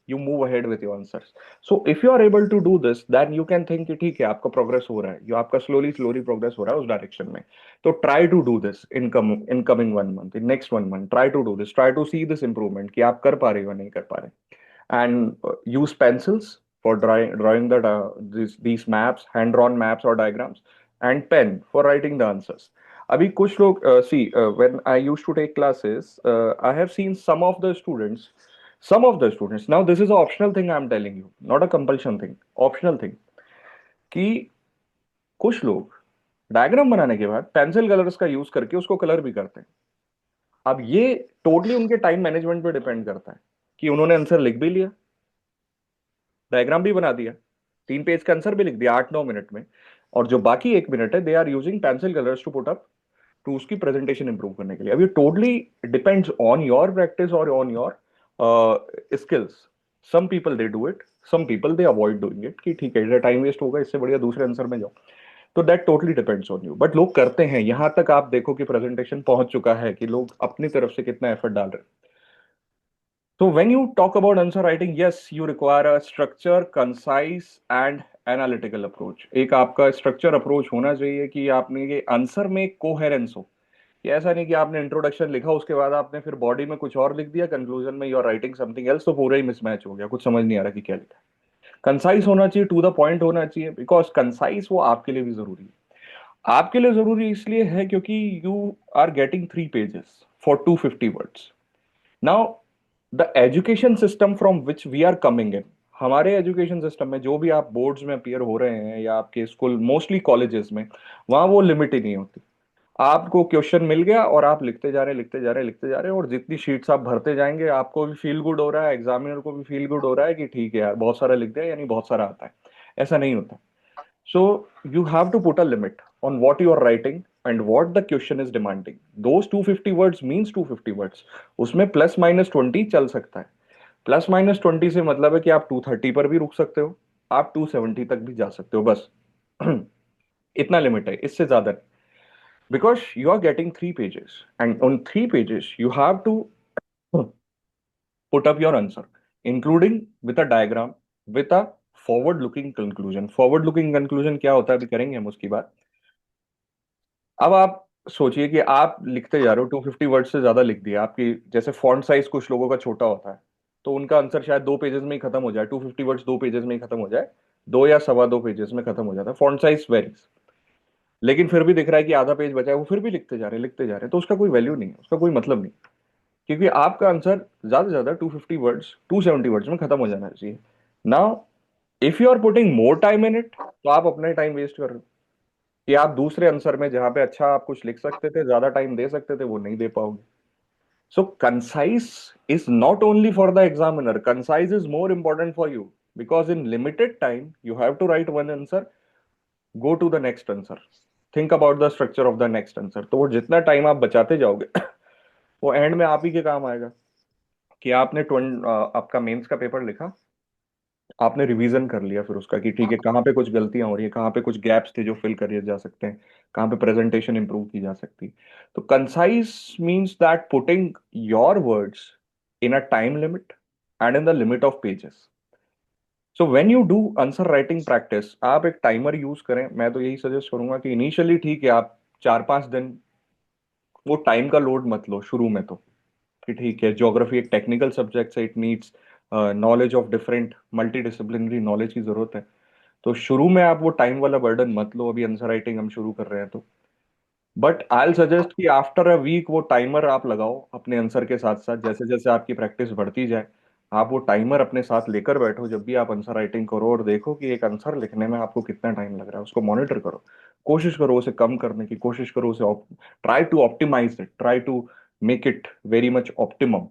you move ahead with your answers. So if you are able to do this, then you can think कि ठीक है आपका progress हो रहा है, you आपका slowly progress हो रहा है उस direction में. तो try to do this in coming 1 month, in next 1 month. Try to do this. Try to see this improvement कि आप कर पा रहे हो या नहीं कर पा रहे. And use pencils for drawing these maps, hand drawn maps or diagrams, and pen for writing the answers. अभी कुछ लोग see when I used to take classes, I have seen some of the students, now this is an optional thing I'm telling you, not a compulsion thing, optional thing, कि कुछ लोग diagram बनाने के बाद pencil colours का use करके उसको colour भी करते हैं. अब ये टोटली उनके टाइम मैनेजमेंट पे डिपेंड करता है कि उन्होंने आंसर लिख भी लिया, डायग्राम भी बना दिया, 3 पेज का आंसर भी लिख दिया 8-9 मिनट में, और जो बाकी 1 मिनट है they are using pencil colours to put up to उसकी प्रेजेंटेशन इंप्रूव करने के लिए. अब ये totally depends on your practice और on your skills. Some people they do it, some people they avoid doing it कि ठीक है टाइम वेस्ट होगा, इससे बढ़िया दूसरे आंसर में जाओ. तो that totally depends on you, but लोग करते हैं. यहां तक आप देखो कि प्रेजेंटेशन पहुंच चुका है कि लोग अपनी तरफ से कितना एफर्ट डाल रहे हैं. So when you talk about answer writing, yes, you require a structure, concise and analytical approach. एक आपका structure approach होना चाहिए कि आपने ये आंसर में coherence हो, कि ऐसा नहीं कि आपने इंट्रोडक्शन लिखा उसके बाद आपने फिर बॉडी में कुछ और लिख दिया, कंक्लूजन में you are writing something else, तो पूरा ही मिसमैच हो गया, कुछ समझ नहीं आ रहा कि क्या लिखा है. कंसाइज होना चाहिए, टू द पॉइंट होना चाहिए, बिकॉज कंसाइज वो आपके लिए भी जरूरी है. आपके लिए जरूरी इसलिए है क्योंकि you are getting 3 pages for 250 words. Now the education system from which we are coming in, हमारे एजुकेशन सिस्टम में जो भी आप बोर्ड्स में अपियर हो रहे हैं या आपके स्कूल मोस्टली कॉलेजेस में, वहां वो लिमिट ही नहीं होती. आपको क्वेश्चन मिल गया और आप लिखते जा रहे लिखते जा रहे लिखते जा रहे, और जितनी शीट्स आप भरते जाएंगे आपको भी फील गुड हो रहा है, एग्जामिनर को भी फील गुड हो रहा है कि ठीक है यार बहुत सारा लिख दिया यानी बहुत सारा आता है. ऐसा नहीं होता. So you have to put a limit on what you are writing and what the question is demanding. Those 250 words means 250 words. उसमें प्लस माइनस 20 चल सकता है. प्लस माइनस 20 से मतलब है कि आप 230 पर भी रुक सकते हो, आप 270 तक भी जा सकते हो, बस इतना लिमिट है, इससे ज्यादा नहीं. Because you are getting 3 pages, and on 3 pages you have to put up your answer, including with a diagram, with a forward looking conclusion. Forward looking conclusion क्या होता है अभी करेंगे हम उसकी बात. अब आप सोचिए कि आप लिखते जा रहे हो, 250 वर्ड से ज्यादा लिख दिया, आपकी जैसे फॉन्ट साइज कुछ लोगों का छोटा होता है, तो उनका आंसर शायद 2 पेजेस में ही खत्म हो जाए, 250 वर्ड्स 2 पेजेस में ही खत्म हो जाए, 2 या 2.25 पेजेस में खत्म हो जाता है. फॉन्ट साइज वेरीज, लेकिन फिर भी दिख रहा है कि आधा पेज बचा है, वो फिर भी लिखते जा रहे, तो उसका कोई वैल्यू नहीं है, उसका कोई मतलब नहीं. क्योंकि आपका आंसर ज्यादा से ज्यादा 250 वर्ड्स 270 वर्ड्स में खत्म हो जाना चाहिए. Now if you are putting more time in it, तो आप अपना टाइम वेस्ट कर रहे हो कि आप दूसरे आंसर में जहां पे अच्छा आप कुछ लिख सकते थे, ज्यादा टाइम दे सकते थे, वो नहीं दे पाओगे. So concise is not only for the examiner, concise is more important for you, because in limited time you have to write one answer, go to the next answer, think about the structure of the next answer. तो वो जितना time आप बचाते जाओगे वो and में आप ही के काम आएगा कि आपने आपका मेंस का पेपर लिखा, आपने रिवीजन कर लिया फिर उसका कि ठीक है कहाँ पे कुछ गलतियां हो रही है, कहाँ पे कुछ गैप्स थे जो फिल करे जा सकते हैं, कहाँ पे प्रेजेंटेशन इंप्रूव की जा सकती. तो concise means that putting your words in a time limit and in the limit of pages. So when you do answer writing practice, आप एक टाइमर यूज करें. मैं तो यही सजेस्ट करूंगा कि इनिशियली ठीक है आप 4-5 दिन वो टाइम का लोड मत लो शुरू में, तो कि ठीक है ज्योग्राफी एक टेक्निकल सब्जेक्ट है, it needs knowledge of different multi disciplinary knowledge की जरूरत है. तो शुरू में आप वो टाइम वाला बर्डन मत लो, अभी आंसर राइटिंग हम शुरू कर रहे हैं तो. बट आई सजेस्ट कि आफ्टर अ वीक वो टाइमर आप लगाओ अपने आंसर के साथ साथ, जैसे जैसे आपकी प्रैक्टिस बढ़ती जाए आप वो टाइमर अपने साथ लेकर बैठो जब भी आप आंसर राइटिंग करो, और देखो कि एक आंसर लिखने में आपको कितना टाइम लग रहा है, उसको मॉनिटर करो, कोशिश करो उसे कम करने की, कोशिश करो उसे try to optimize it, try to make it very much optimum.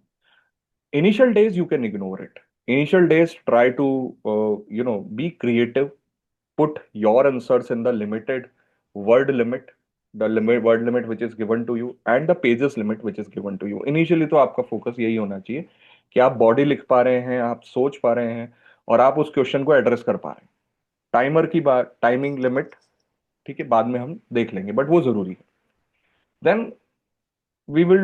Initial days you can ignore it. Initial days try to be creative, put your answers in the limited word limit, the limit word limit which is given to you, and the pages limit which is given to you. Initially तो आपका focus यही होना चाहिए कि आप body लिख पा रहे हैं, आप सोच पा रहे हैं, और आप उस क्वेश्चन को एड्रेस कर पा रहे हैं. टाइमर की बात, टाइमिंग लिमिट ठीक है बाद में हम देख लेंगे, बट वो जरूरी है. Then we will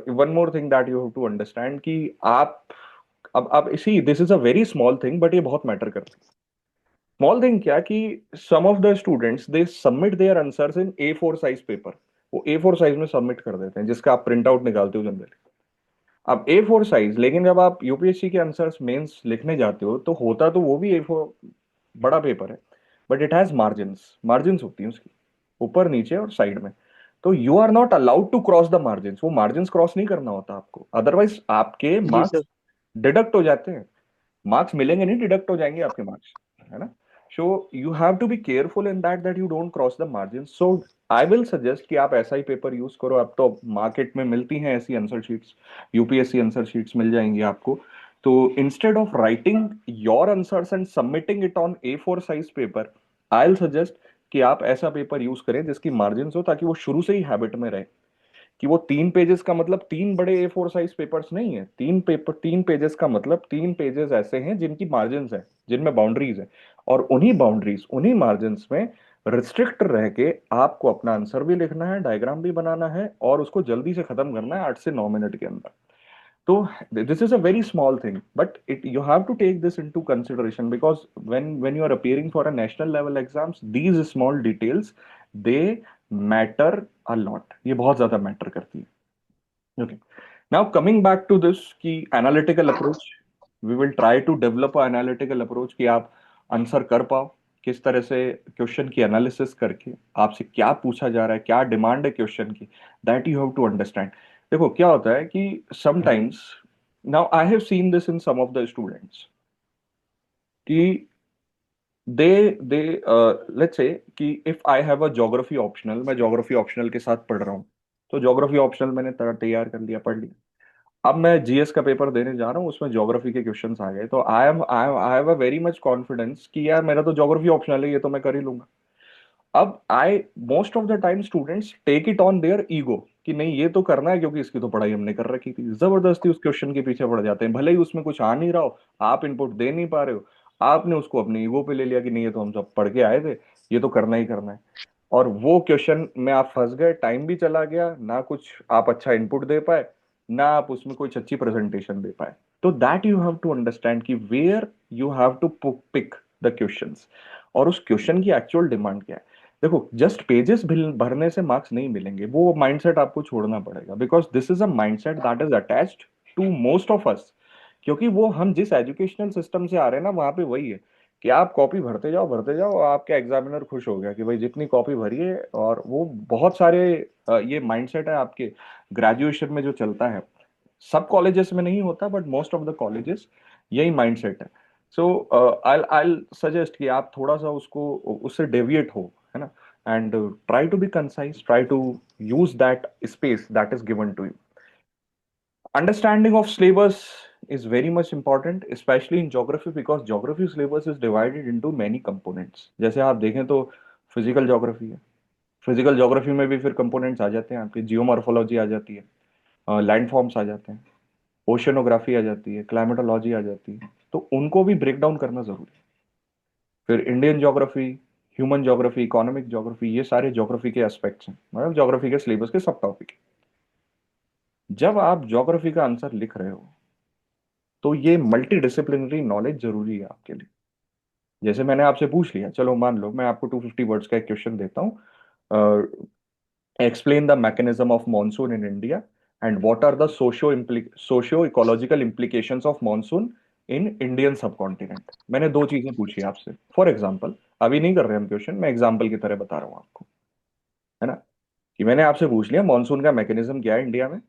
one more thing that you have to understand कि आप अब इसी this is a very small thing but ये बहुत मैटर करती है। स्मॉल थिंग क्या कि some of the students they submit their answers in A4 size paper. वो A4 साइज में सबमिट कर देते हैं जिसका आप प्रिंट आउट निकालते हो जनरली। अब A4 साइज, लेकिन जब आप यूपीएससी के आंसर्स मेंस लिखने जाते हो तो होता तो वो भी A4 बड़ा पेपर है, but it has margins. Margins होती हैं उसकी ऊपर नीचे और साइड में। तो you are not allowed to cross the margins. वो मार्जिन्स क्रॉस नहीं करना होता आपको, अदरवाइज आपके जी सर। मार्क्स डिडक्ट हो जाते हैं। मार्क्स मिलेंगे नहीं, डिडक्ट हो जाएंगे आपके मार्क्स, है ना। So you have to be careful in that you don't cross the margin. So I will suggest कि आप ऐसा ही पेपर यूज करो। अब तो मार्केट में मिलती हैं ऐसी answer sheets, UPSC answer sheets मिल जाएंगी आपको। तो instead of writing your answers and submitting it on A4 size paper, I will suggest कि आप ऐसा पेपर यूज करें जिसकी मार्जिन हो, ताकि वो शुरू से ही हैबिट में रहे कि वो 3 पेजेस का मतलब 3 बड़े A4 साइज पेपर्स नहीं है। 3 पेजेस का मतलब 3 पेजेस ऐसे हैं जिनकी मार्जिन है, जिनमें बाउंड्रीज है। और उन्हीं बाउंड्रीज, उन्हीं मार्जिन में रिस्ट्रिक्ट रह के आपको अपना आंसर भी लिखना है, डायग्राम भी बनाना है, और उसको जल्दी से खत्म करना है 8 से 9 मिनट के अंदर। तो this is a very small thing, but it you have to take this into consideration, because when you are appearing for a national level exams, these small details, they matter a lot। ये बहुत ज्यादा matter करती है। Okay, now coming back to this कि analytical approach, we will try to develop a analytical approach कि आप answer कर पाओ किस तरह से, क्वेश्चन की एनालिसिस करके आपसे क्या पूछा जा रहा है, क्या डिमांड है क्वेश्चन की, that you have to understand. देखो क्या होता है कि sometimes, now I have seen this in some of the students कि दे दे लेट्स से कि if I have a geography optional, मैं ज्योग्राफी ऑप्शनल के साथ पढ़ रहा हूँ। तो ज्योग्राफी ऑप्शनल मैंने तैयार कर लिया, पढ़ लिया। अब मैं जीएस का पेपर देने जा रहा हूँ, उसमें ज्योग्राफी के क्वेश्चंस आ गए, तो आई have a very much confidence कि यार मेरा तो ज्योग्राफी ऑप्शनल है, ये तो मैं कर ही लूंगा। अब I most of the time students take it on their ego कि नहीं ये तो करना है क्योंकि इसकी तो पढ़ाई हमने कर रखी थी, जबरदस्ती उस क्वेश्चन के पीछे पड़ जाते हैं, भले ही उसमें कुछ आ नहीं रहा हो, आप इनपुट दे नहीं पा रहे हो, आपने उसको अपने ईगो पे ले लिया कि नहीं ये तो हम सब पढ़ के आए थे, ये तो करना ही करना है। और वो क्वेश्चन में आप फंस गए, टाइम भी चला गया, ना कुछ आप अच्छा इनपुट दे पाए, ना आप उसमें कोई अच्छी प्रेजेंटेशन दे पाए। तो that you have to understand कि where you have to pick the questions, और उस क्वेश्चन की एक्चुअल डिमांड क्या है। देखो जस्ट पेजेस भरने से मार्क्स नहीं मिलेंगे, वो माइंडसेट आपको छोड़ना पड़ेगा, because this is a mindset that is attached to most of us. क्योंकि वो हम जिस एजुकेशनल सिस्टम से आ रहे हैं ना, वहां पे वही है कि आप कॉपी भरते जाओ, आपका एग्जामिनर खुश हो गया कि भाई जितनी कॉपी भरी है। और वो बहुत सारे ये माइंडसेट है आपके ग्रेजुएशन में जो चलता है। सब कॉलेजेस में नहीं होता, but most of the colleges यही माइंडसेट है। सो आई आई सजेस्ट कि आप थोड़ा सा उसको, उससे डेविएट हो, है ना। And try to be concise, try to use that space that is given to you. Understanding of syllabus is very much important, especially in geography, because geography syllabus is divided into many components। जैसे आप देखें तो physical geography है, physical geography में भी फिर components आ जाते हैं आपके, जियोमॉर्फोलॉजी आ जाती है, लैंड फॉर्म्स आ जाते हैं, ओशनोग्राफी आ जाती है, क्लाइमेटोलॉजी आ जाती है। तो उनको भी ब्रेक डाउन करना जरूरी है। फिर Indian geography, human geography, economic geography, ये सारे ज्योग्राफी के एस्पेक्ट्स हैं, मतलब ज्योग्राफी के सिलेबस के सब टॉपिक। जब आप ज्योग्राफी का आंसर लिख रहे हो तो ये मल्टी डिसिप्लिनरी नॉलेज जरूरी है आपके लिए। जैसे मैंने आपसे पूछ लिया, चलो मान लो मैं आपको 250 वर्ड्स का एक क्वेश्चन देता हूँ, explain the mechanism of monsoon in India and what are the socio ecological implications of monsoon in Indian subcontinent. मैंने दो चीजें पूछी आपसे फॉर एग्जाम्पल, अभी नहीं कर रहे हम क्वेश्चन, मैं एग्जाम्पल की तरह बता रहा हूँ आपको, है ना। कि मैंने आपसे पूछ लिया मॉनसून का मैकेनिज्म क्या है इंडिया में,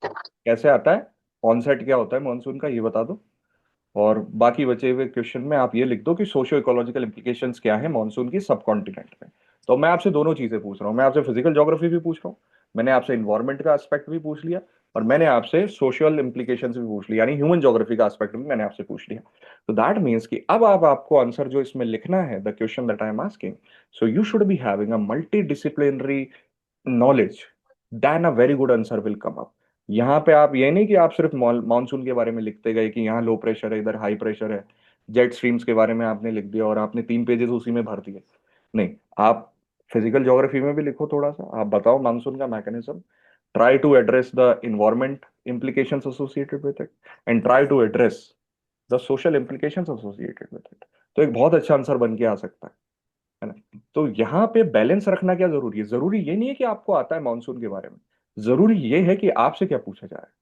कैसे आता है, ऑनसेट क्या होता है मॉनसून का, ये बता दो। और बाकी बचे हुए क्वेश्चन में आप ये लिख दो कि सोशियो इकोलॉजिकल इंप्लीकेशंस क्या है मॉनसून की सब कॉन्टिनेंट में। तो मैं आपसे दोनों चीजें पूछ रहा हूँ, मैं आपसे फिजिकल ज्योग्राफी भी पूछ रहा हूँ, मैंने आपसे इन्वायरमेंट का एस्पेक्ट भी पूछ लिया, और मैंने आपसे सोशल इंप्लीकेशंस भी पूछ लिया, यानी ह्यूमन ज्योग्राफी का एस्पेक्ट भी मैंने आपसे पूछ लिया। तो दैट मीन्स कि अब आप आपको आंसर जो इसमें लिखना है, the question that I am asking, so you should be having a multidisciplinary knowledge, then a very good answer will come up. यहाँ पे आप ये नहीं कि आप सिर्फ मानसून के बारे में लिखते गए कि यहाँ लो प्रेशर है, इधर हाई प्रेशर है, जेट स्ट्रीम्स के बारे में आपने लिख दिया और आपने 3 पेजेस उसी में भर दिए। नहीं, आप फिजिकल ज्योग्राफी में भी लिखो, थोड़ा सा आप बताओ मानसून का mechanism, try to address the environment implications associated with it, and try to address the social implications associated with it. तो एक बहुत अच्छा आंसर बन के आ सकता है ना? तो यहाँ पे बैलेंस रखना क्या जरूरी है? जरूरी ये नहीं है कि आपको आता है मानसून के बारे में, जरूरी ये है कि आपसे क्या पूछा जा रहा है।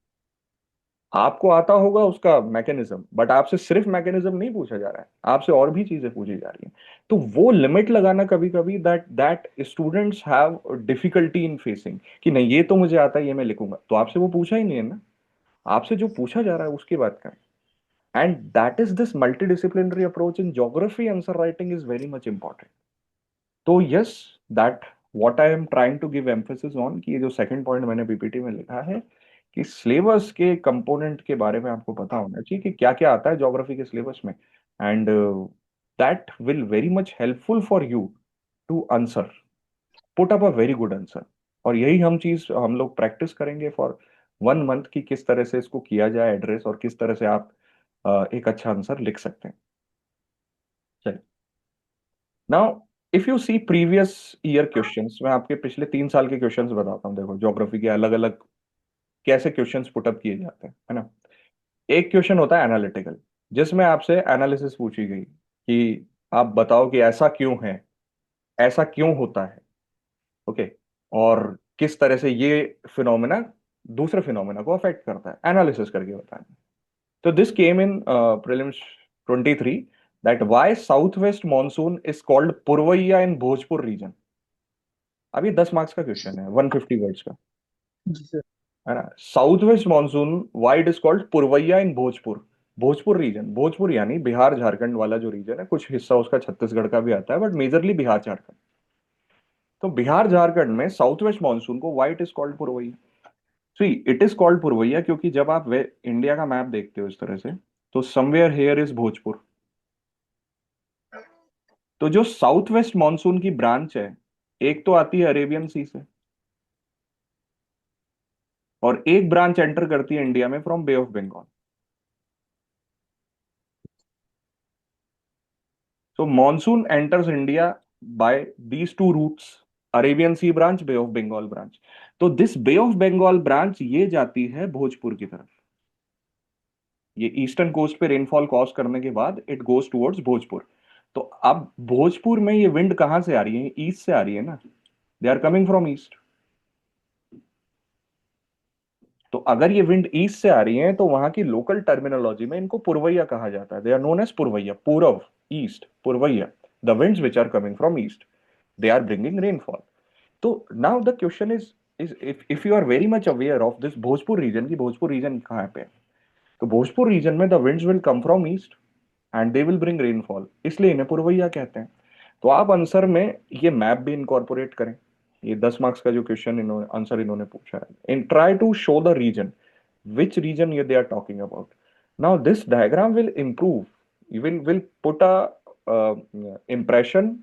आपको आता होगा उसका मैकेनिज्म, बट आपसे सिर्फ मैकेनिज्म नहीं पूछा जा रहा है, आपसे और भी चीजें पूछी जा रही हैं। तो वो लिमिट लगाना कभी कभी, that that students have difficulty in facing, कि नहीं ये तो मुझे आता है, ये मैं लिखूंगा, तो आपसे वो पूछा ही नहीं है ना। आपसे जो पूछा जा रहा है उसकी बात करें। And that is this multidisciplinary approach in geography answer writing is very much important. तो yes, that what I am trying to give emphasis on, कि ये जो सेकंड पॉइंट मैंने पीपीटी में लिखा है कि सिलेबस के कंपोनेंट के बारे में आपको पता होना चाहिए कि क्या क्या आता है ज्योग्राफी के सिलेबस में। And that will very much helpful for you to answer, put up a very good answer. और यही हम चीज हम लोग प्रैक्टिस करेंगे फॉर 1 मंथ, कि किस तरह से इसको किया जाए एड्रेस, और किस तरह से आप एक अच्छा आंसर लिख सकते हैं। चलिए, now if you see previous year questions, मैं आपके पिछले 3 साल के क्वेश्चंस बताता हूँ। देखो ज्योग्राफी के अलग अलग कैसे क्वेश्चंस पुटअप किए जाते हैं, है ना। एक क्वेश्चन होता है एनालिटिकल, जिसमें आपसे एनालिसिस पूछी गई कि आप बताओ कि ऐसा क्यों है, ऐसा क्यों होता है, ओके, और किस तरह से ये फिनोमेना दूसरे फिनोमेना को अफेक्ट करता है, एनालिसिस करके बताना। तो this came in prelims 23, that why south west monsoon is called पुरवैया इन भोजपुर रीजन। अब ये 10 मार्क्स का क्वेश्चन है, 150 वर्ड्स का, जी सर। है ना। South west monsoon why it is called पुरवैया इन भोजपुर, भोजपुर रीजन, भोजपुर यानी बिहार झारखंड वाला जो रीजन है, कुछ हिस्सा उसका छत्तीसगढ़ का भी आता है, बट मेजरली बिहार झारखंड। तो बिहार झारखंड में साउथ वेस्ट मानसून को व्हाई इट इज कॉल्ड पुरवैया। सी, इट इज कॉल्ड पुरवैया क्योंकि जब आप वे इंडिया का मैप देखते हो इस तरह से, तो समवेयर हेयर इज भोजपुर। तो जो साउथ वेस्ट मानसून की ब्रांच है, एक तो आती है अरेबियन सी से, और एक ब्रांच एंटर करती है इंडिया में from Bay of Bengal. So monsoon enters India by these two routes, Arabian Sea branch, Bay of Bengal branch. तो this Bay of Bengal branch ये जाती है भोजपुर की तरफ। ये ईस्टर्न कोस्ट पे रेनफॉल कॉज करने के बाद इट गोज टुवर्ड्स भोजपुर। तो अब भोजपुर में ये विंड कहां से आ रही है? ईस्ट से आ रही है ना, they are coming from east. तो अगर ये विंड ईस्ट से आ रही है, तो वहां की लोकल टर्मिनोलॉजी में इनको पुरवैया कहा जाता है। They are known as purvaiya, purab, east, purvaiya, the winds which are coming from east, they are bringing rainfall. So now the question is if you are very much aware of this Bhojpur region, कि Bhojpur reason कहाँ पे है, तो Bhojpur reason में the winds will come from east and they will bring rainfall, इसलिए इन्हें पुरवैया कहते हैं। तो आप आंसर में ये मैप भी इनकॉर्पोरेट करें। ये 10 मार्क्स का जो क्वेश्चन इन्होंने आंसर इन्होंने पूछा है, in try to show the region, which region they are talking about. Now this diagram will improve, you will put a impression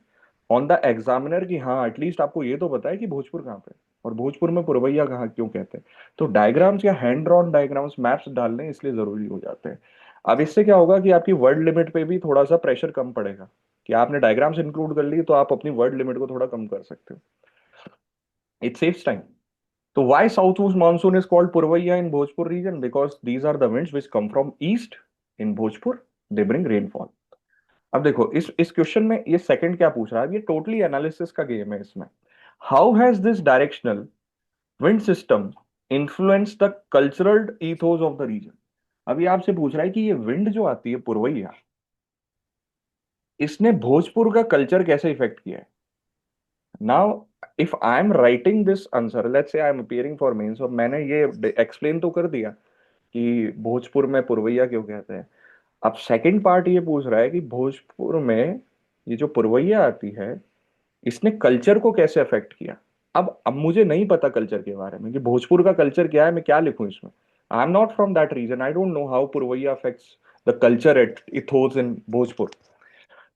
on the examiner कि हाँ एटलीस्ट आपको ये तो पता है कि भोजपुर कहाँ पे है, और भोजपुर में पुरवैया कहाँ क्यों कहते हैं। तो डायग्राम्स या हैंड ड्रॉन डायग्राम्स, मैप्स डालने इसलिए जरूरी हो जाते हैं। अब इससे क्या होगा कि आपकी वर्ड लिमिट पे भी थोड़ा सा प्रेशर कम पड़ेगा, कि आपने डायग्राम्स इंक्लूड कर ली तो आप अपनी वर्ड लिमिट को थोड़ा कम कर सकते हो। It saves time. तो why southwest monsoon is called Purvaiya in Bhojpur region? Because these are the winds which come from east in Bhojpur. They bring rainfall. अब देखो इस क्वेश्चन में ये सेकंड क्या पूछ रहा है, ये टोटली एनालिसिस का गेम है इसमें। How has this directional wind system influence the cultural ethos of the region. अभी आपसे पूछ रहा है कि ये विंड जो आती है पुरवैया, इसने भोजपुर का कल्चर कैसे इफेक्ट किया है। Now if I am writing this answer, let's say I am appearing for mains, और मैंने ये एक्सप्लेन तो कर दिया कि भोजपुर में पुरवैया क्यों कहते हैं। अब सेकंड पार्ट ये पूछ रहा है कि भोजपुर में ये जो पुरवैया आती है, इसने कल्चर को कैसे अफेक्ट किया। अब मुझे नहीं पता कल्चर के बारे में कि भोजपुर का कल्चर क्या है, मैं क्या लिखूं इसमें। I am not from that region, I don't know how पुरवैया affects the culture at ethos in Bhojpur.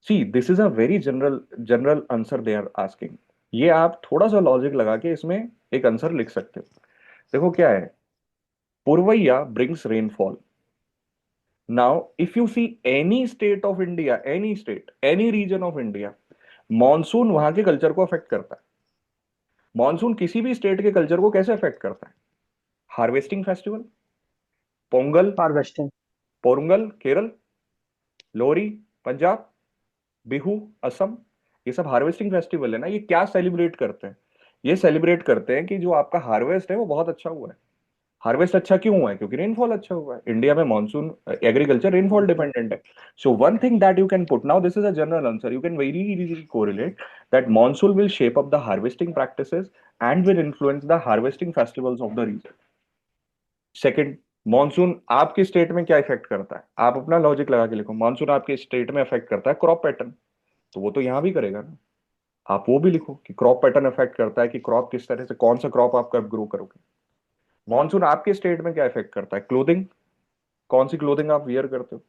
See, this is a very general general answer they are asking. ये आप थोड़ा सा लॉजिक लगा के इसमें एक आंसर लिख सकते हो। देखो क्या है, पुरवैया brings rainfall. Now, if you see any state of India, any state, any region of India, monsoon वहां के कल्चर को अफेक्ट करता है। मॉनसून किसी भी स्टेट के कल्चर को कैसे अफेक्ट करता है? Harvesting festival, Pongal, harvesting. पोरंगल केरल, लोहरी पंजाब, बिहू असम, ये सब हार्वेस्टिंग फेस्टिवल है ना। ये क्या सेलिब्रेट करते हैं? ये सेलिब्रेट करते हैं कि जो आपका हार्वेस्ट है वो बहुत अच्छा हुआ है। हार्वेस्ट अच्छा क्यों हुआ है? क्योंकि रेनफॉल अच्छा हुआ है। इंडिया में monsoon agriculture rainfall okay. Dependent है। So one thing that you can put, now this is a general answer, you can very easily correlate that monsoon will shape up the harvesting practices and will influence the harvesting festivals of the region. Second, monsoon आपके state में क्या effect करता है? आप अपना logic लगा के लिखो, मानसून आपके स्टेट में इफेक्ट करता है क्रॉप पैटर्न, तो वो तो यहाँ भी करेगा ना। आप वो भी लिखो कि क्रॉप पैटर्न इफेक्ट करता है कि क्रॉप किस तरह से, कौन सा क्रॉप आप कब ग्रो करोगे। मानसून आपके स्टेट में क्या इफेक्ट करता है? क्लोथिंग, कौन सी क्लोथिंग आप वियर करते हो।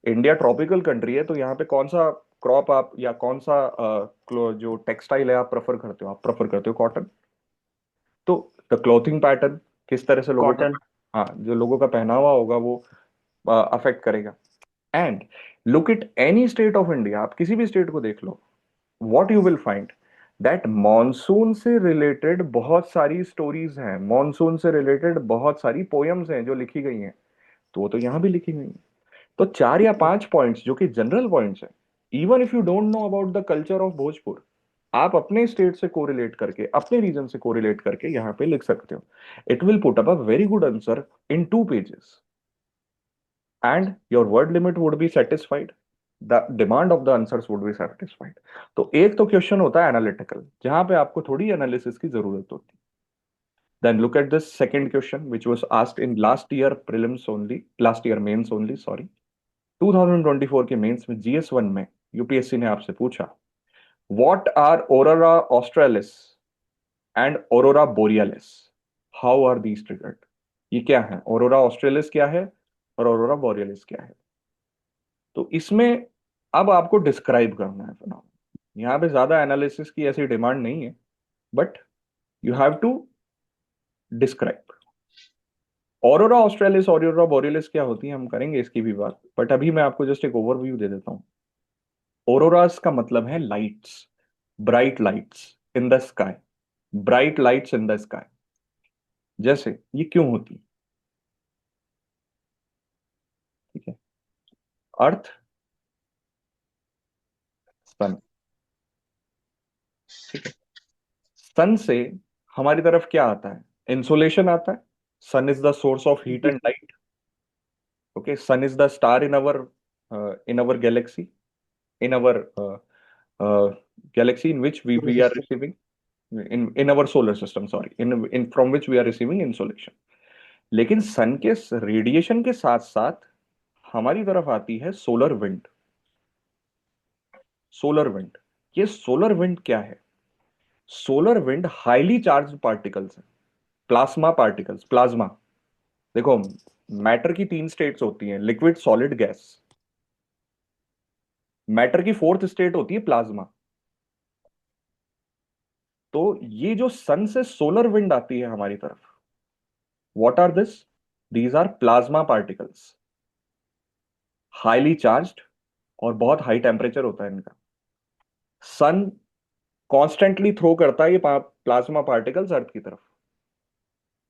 इंडिया ट्रॉपिकल कंट्री है, तो यहाँ पे कौन सा क्रॉप आप या कौन सा जो टेक्सटाइल है आप प्रेफर करते हो? आप प्रेफर करते हो कॉटन। तो द क्लोथिंग पैटर्न किस तरह से लोगों का, कॉटन। हाँ, जो लोगों का पहनावा होगा वो अफेक्ट करेगा। And look at any state of India, आप किसी भी स्टेट को देख लो, what you will find that monsoon से रिलेटेड बहुत सारी स्टोरीज हैं, मॉनसून से रिलेटेड बहुत सारी पोयम्स हैं जो लिखी गई हैं। तो वो तो यहाँ भी लिखी गई हैं। तो 4 या 5 पॉइंट्स जो कि जनरल पॉइंट्स हैं, even if you don't know about the culture of Bhojpur, आप अपने स्टेट से कोरिलेट करके, अपने रीजन से कोरिलेट करके यहाँ पे लिख सकते हो। It will put up a very good answer in 2 pages and your word limit would be satisfied, the demand of the answers would be satisfied। तो एक तो क्वेश्चन होता है एनालिटिकल, जहां पे आपको थोड़ी एनालिसिस की जरूरत होती है। then look at this second question which was asked in last year prelims only, last year mains only, sorry, 2024 के मेंस में GS1 में यूपीएससी ने आपसे पूछा, what are aurora australis and aurora borealis, how are these triggered. ये क्या है? Aurora australis क्या है और ऑरोरा बोरियालिस क्या है? तो इसमें अब आपको डिस्क्राइब करना है फिनोमेनन। यहाँ पे ज्यादा एनालिसिस की ऐसी डिमांड नहीं है, but you have to describe. Aurora australis और ऑरोरा बोरियलिस क्या होती है हम करेंगे इसकी भी बात, बट अभी मैं आपको जस्ट एक ओवरव्यू दे देता हूँ। ऑरोरास का मतलब है lights, bright lights in the sky, bright lights in the sky. जैसे ये क्यों होती है? ठीक है, अर्थ, सन, ठीक है, सन से हमारी तरफ क्या आता है? इंसोलेशन आता है। Sun is the source of heat जी। And light. Okay, sun is the star in our galaxy, in our galaxy in which we are system. receiving, in our solar system, sorry, in from which we are receiving insolation। लेकिन सन के radiation के साथ साथ हमारी तरफ आती है solar wind. Solar wind, ये सोलर विंड क्या है? Solar wind highly charge particles है, प्लाज्मा पार्टिकल्स, प्लाज्मा। देखो, मैटर की 3 स्टेट्स होती हैं, लिक्विड, सॉलिड, गैस। मैटर की 4th स्टेट होती है प्लाज्मा। तो ये जो सन से सोलर विंड आती है हमारी तरफ, what are this? These are plasma particles, highly charged, और बहुत हाई टेम्परेचर होता है इनका। सन कॉन्स्टेंटली थ्रो करता है ये प्लाज्मा पार्टिकल्स अर्थ की तरफ।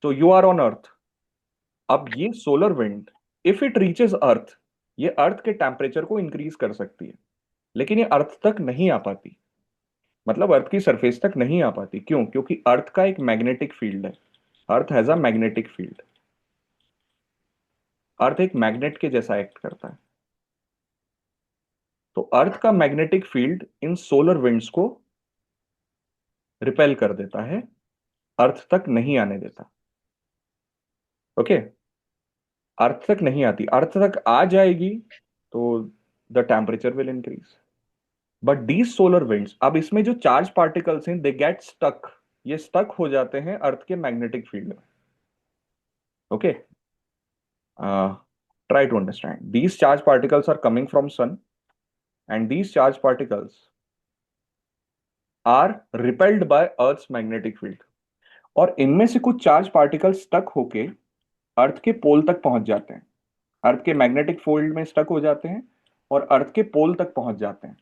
तो यू आर ऑन अर्थ। अब ये solar wind, if it reaches earth, ये अर्थ के टेम्परेचर को इंक्रीज कर सकती है, लेकिन ये अर्थ तक नहीं आ पाती। मतलब अर्थ की सरफेस तक नहीं आ पाती। क्यों? क्योंकि अर्थ का एक मैग्नेटिक फील्ड है। Earth has a magnetic field. Earth एक मैग्नेट के जैसा एक्ट करता है। तो अर्थ का मैग्नेटिक फील्ड इन सोलर विंड्स को रिपेल कर देता है, अर्थ तक नहीं आने देता। ओके, अर्थ तक नहीं आती, अर्थ तक आ जाएगी तो the temperature will increase. But these solar winds, अब इसमें जो चार्ज पार्टिकल्स हैं दे गेट स्टक, ये स्टक हो जाते हैं अर्थ के मैग्नेटिक फील्ड में। Okay, try to understand, these charge particles are coming from sun and these charge particles are repelled by earth's magnetic field. और इनमें से कुछ चार्ज पार्टिकल्स स्टक होके अर्थ के पोल तक पहुंच जाते हैं, अर्थ के मैग्नेटिक फील्ड में स्टक हो जाते हैं और अर्थ के पोल तक पहुंच जाते हैं।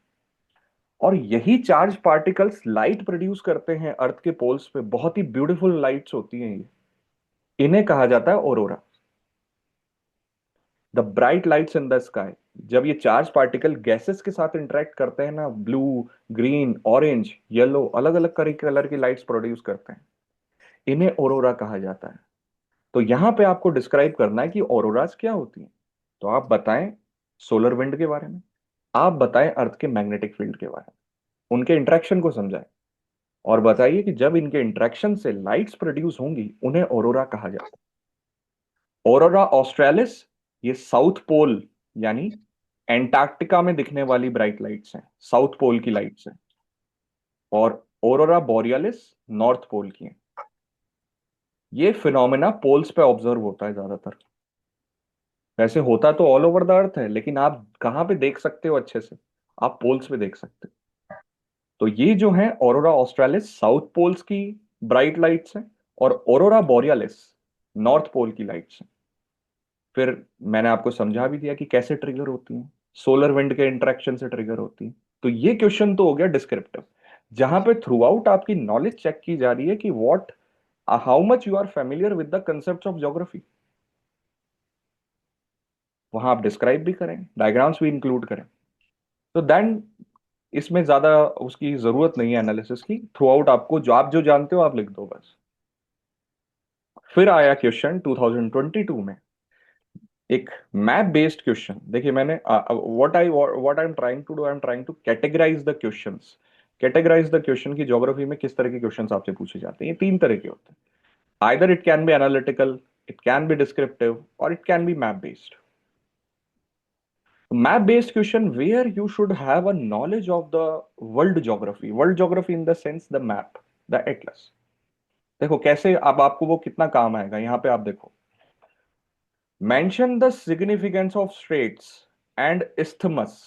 और यही चार्ज पार्टिकल्स लाइट प्रोड्यूस करते हैं अर्थ के पोल्स पे, बहुत ही ब्यूटीफुल लाइट्स होती हैं ये। इन्हें कहा जाता है Aurora, the bright lights in the sky. जब ये चार्ज पार्टिकल गैसेस के साथ इंटरेक्ट करते हैं ना, ब्लू, ग्रीन, ऑरेंज, येलो, अलग अलग कलर की लाइट्स प्रोड्यूस करते हैं, इन्हें ओरोरा कहा जाता है। तो यहां पे आपको डिस्क्राइब करना है कि ऑरोरास क्या होती हैं। तो आप बताएं सोलर विंड के बारे में, आप बताएं अर्थ के मैग्नेटिक फील्ड के बारे में, उनके इंटरेक्शन को समझाएं, और बताइए कि जब इनके इंटरेक्शन से लाइट्स प्रोड्यूस होंगी उन्हें ऑरोरा कहा जाता है। ऑरोरा ऑस्ट्रेलिस, ये साउथ पोल यानी एंटार्क्टिका में दिखने वाली ब्राइट लाइट्स हैं, साउथ पोल की लाइट्स हैं। और ऑरोरा बोरियलिस नॉर्थ पोल की हैं। ये फिनोमेना पोल्स पे ऑब्जर्व होता है ज्यादातर। वैसे होता तो ऑल ओवर द अर्थ है, लेकिन आप कहाँ पे देख सकते हो अच्छे से? आप पोल्स पे देख सकते हो। तो ये जो है ऑरोरा ऑस्ट्रेलिस साउथ पोल्स की ब्राइट लाइट्स हैं, और ऑरोरा बोरियलिस नॉर्थ पोल की लाइट्स हैं। फिर मैंने आपको समझा भी दिया कि कैसे ट्रिगर होती हैं, सोलर विंड के इंटरेक्शन से ट्रिगर होती हैं। तो ये क्वेश्चन तो हो गया डिस्क्रिप्टिव, जहां पे थ्रू आउट आपकी नॉलेज चेक की जा रही है कि what, how much you are familiar with the concept of geography. वहां आप डिस्क्राइब भी करें, डायग्राम्स भी इंक्लूड करें। तो देन इसमें ज्यादा उसकी जरूरत नहीं है एनालिसिस की, थ्रू आउट आपको जो आप जो जानते हो आप लिख दो बस। फिर आया क्वेश्चन 2022 में, एक मैप बेस्ड क्वेश्चन। देखिए मैंने what I am trying to do, I am trying to categorise the questions. Categorise the question की ज्योग्राफी में किस तरह के क्वेश्चंस आपसे पूछे जाते हैं। ये तीन तरह के होते हैं, either it can be analytical, it can be descriptive, और it can be map based. Map based question where you should have a knowledge of the world geography in the sense the map, the atlas। देखो कैसे, अब आपको वो कितना काम आएगा, यहां पे आप देखो, mention the significance of straits and isthmus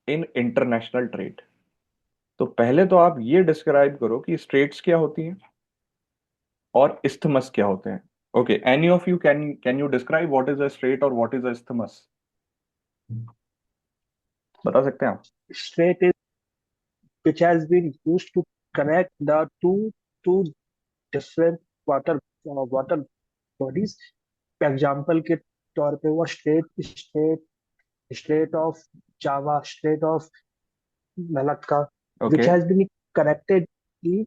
in international trade. तो पहले तो आप ये डिस्क्राइब करो कि स्ट्रेट्स क्या होती हैं और isthmus क्या होते हैं। Okay, any of you can you describe what is a straight और व्हाट इज अ isthmus? बता सकते हैं आप? Strait is which has been used to connect the two different water bodies. Example के तौर पे वो straight of Java, straight of Malacca, okay. which has been connected the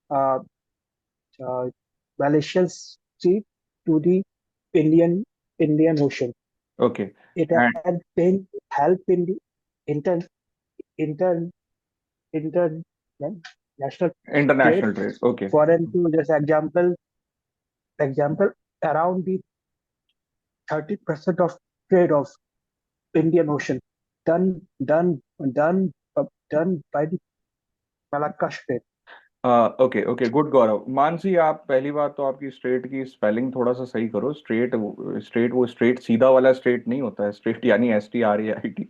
uh, uh, Malaysian Sea to the Indian Ocean. Okay. It and has been help in the inter inter international trade. International trade, okay. Foreign to just example around the 30% of trade of Indian Ocean done done done done by the Malacca Strait. Okay okay, good Gaurav. Mansi, आप पहली बात तो आपकी straight की spelling थोड़ा सा सही करो। स्ट्रेट, स्ट्रेट वो स्ट्रेट सीधा वाला स्ट्रेट नहीं होता है, स्ट्रेट यानी STRAIT।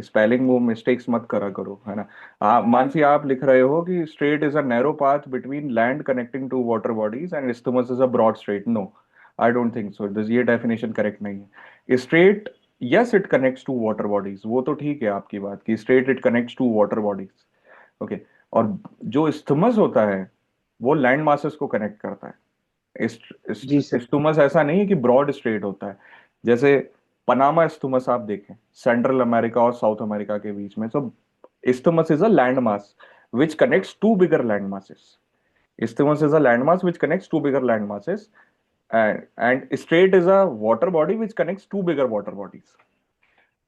स्पेलिंग वो मिस्टेक्स मत करा करो, है ना। मानसी, आप लिख रहे हो कि strait is a narrow path between land connecting two water bodies and isthmus is a broad strait. No, I don't think so, this ये डेफिनेशन करेक्ट नहीं है। Strait, yes it connects two water bodies, वो तो ठीक है आपकी बात कि strait it connects two water bodies. Okay. और जो इस्थमस होता है वो लैंड मासेस को कनेक्ट करता है। जी सर। इस्थुमस ऐसा नहीं है कि ब्रॉड स्ट्रेट होता है। जैसे पनामा इस्थुमस आप देखें, सेंट्रल अमेरिका और साउथ अमेरिका के बीच में, तो isthmus is a land mass which connects two bigger land masses. Isthmus is a landmass which connects two bigger land masses, and strait is a water body which connects two bigger water bodies.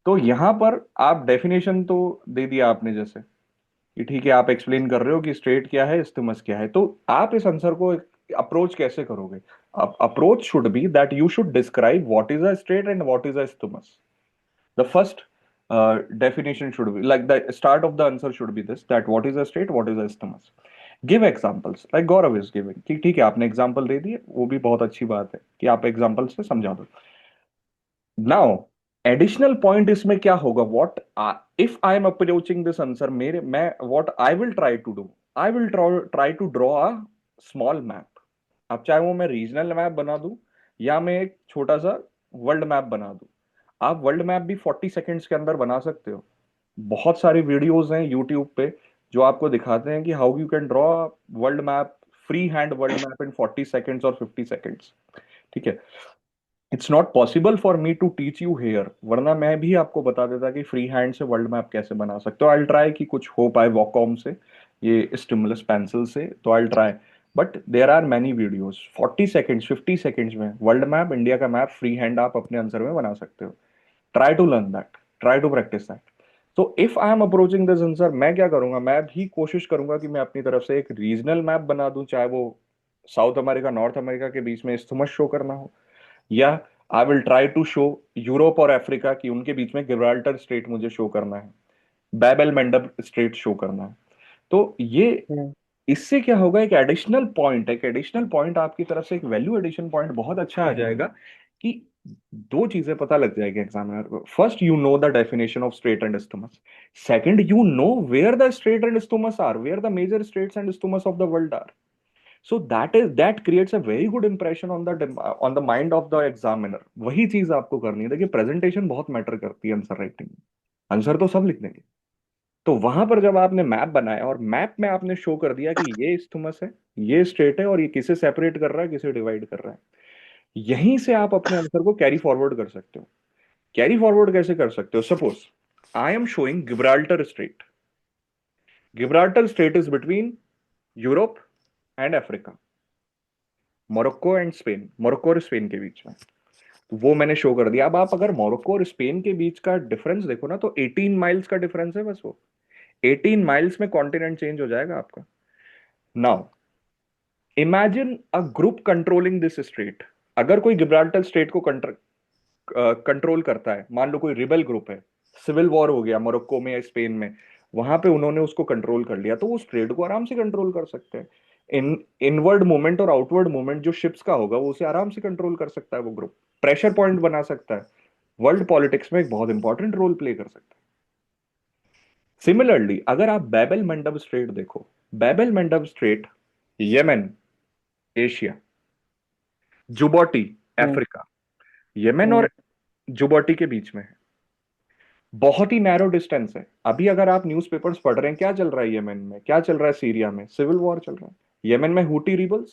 तो यहां पर आप definition तो दे दिया आपने, जैसे कि ठीक है, आप एक्सप्लेन कर रहे हो कि स्ट्रेट क्या है, इस्थिमस क्या है। तो आप इस आंसर को अप्रोच कैसे करोगे? Approach should be that you should describe what is a strait and what is a isthmus. The first definition should be like the start of the answer should be this, that what is a straight, what is a isthmus. Give examples like Gaurav is giving। ठीक ठीक है, आपने example दे दिए, वो भी बहुत अच्छी बात है कि आप एग्जांपल से समझा दो। नाउ एडिशनल पॉइंट इसमें क्या होगा, what if I am approaching this answer, मेरे मैं what I will try to do, I will try to draw a small map. अब चाहे वो मैं रीजनल मैप बना दूं या मैं एक छोटा सा वर्ल्ड मैप बना दूं। आप वर्ल्ड मैप भी 40 सेकेंड्स के अंदर बना सकते हो। बहुत सारी वीडियोस हैं यूट्यूब पे जो आपको दिखाते हैं कि how you can draw world map free hand world map in 40 seconds और 50 सेकेंड्स, ठीक है। It's not possible for me to teach you here, वरना मैं भी आपको बता देता कि फ्री हैंड से वर्ल्ड मैप कैसे बना सकते हो। आई ट्राई कि कुछ हो पाए वॉकॉम से, ये स्टिमुलस पेंसिल से, तो I try. But there are many videos, 40 seconds 50 seconds में वर्ल्ड मैप, इंडिया का मैप फ्री हैंड आप अपने आंसर में बना सकते हो। Try to learn that, try to practice that. तो if I am approaching this answer, मैं क्या करूंगा, मैं भी कोशिश करूंगा कि मैं अपनी तरफ से एक रीजनल मैप बना दूं, चाहे वो साउथ अमेरिका नॉर्थ अमेरिका के बीच में इस्थमस शो करना हो, या I will try to show Europe और अफ्रीका की उनके बीच में गिब्राल्टर स्ट्रेट मुझे शो करना है, बैबल मंडब स्ट्रेट शो करना है। तो ये, हम्म, इससे क्या होगा, एक एडिशनल पॉइंट आपकी तरफ से, एक वैल्यू एडिशन पॉइंट बहुत अच्छा आ जाएगा कि दो चीजें पता लग जाएगी एग्जामिनर को। First, you know the definition of strait and isthmus. Second, you know where the strait and isthmus are, where the major straits and isthmus of the world are. So that creates a very good impression on the mind of the examiner। वही चीज आपको करनी है। देखिए presentation बहुत matter करती है answer writing में। आंसर तो सब लिख देंगे, तो वहां पर जब आपने मैप बनाया और मैप में आपने शो कर दिया कि ये इस्थुमस है, ये स्ट्रेट है, और ये किसे सेपरेट कर रहा है, किसे डिवाइड कर रहा है, यहीं से आप अपने आंसर को कैरी फॉरवर्ड कर सकते हो। कैरी फॉरवर्ड कैसे कर सकते हो? Suppose I am showing Gibraltar straight. Gibraltar straight is between Europe and Africa, Morocco and Spain, Morocco और स्पेन के बीच में। तो वो मैंने शो कर दिया। अब आप अगर मोरक्को और स्पेन के बीच का डिफरेंस देखो ना, तो 18 माइल्स का डिफरेंस है बस। वो 18 माइल्स में कॉन्टिनेंट चेंज हो जाएगा आपका। Now imagine a group controlling this straight. अगर कोई गिब्राल्टर स्ट्रेट को कंट्रोल करता है, मान लो कोई रिबेल ग्रुप है, सिविल वॉर हो गया मोरक्को में या स्पेन में, वहां पे उन्होंने उसको कंट्रोल कर लिया, तो वो स्ट्रेट को आराम से कंट्रोल कर सकते हैं। इनवर्ड मूवमेंट और आउटवर्ड मूवमेंट जो शिप्स का होगा, वो उसे आराम से कंट्रोल कर सकता है वो ग्रुप, प्रेशर पॉइंट बना सकता है, वर्ल्ड पॉलिटिक्स में एक बहुत इंपॉर्टेंट रोल प्ले कर सकता है। सिमिलरली अगर आप बैबल मंडब स्ट्रेट देखो, बैबल मंडब स्ट्रेट यमन, एशिया, जुबोटी, हम्म, अफ्रीका, यमन और हम्म, जुबोटी के बीच में है। बहुत ही नैरो डिस्टेंस है। अभी अगर आप न्यूज़पेपर्स पढ़ रहे हैं, क्या चल रहा है यमन में, क्या चल रहा है सीरिया में, सिविल वॉर चल रहा है। यमन में हुटी रिबल्स,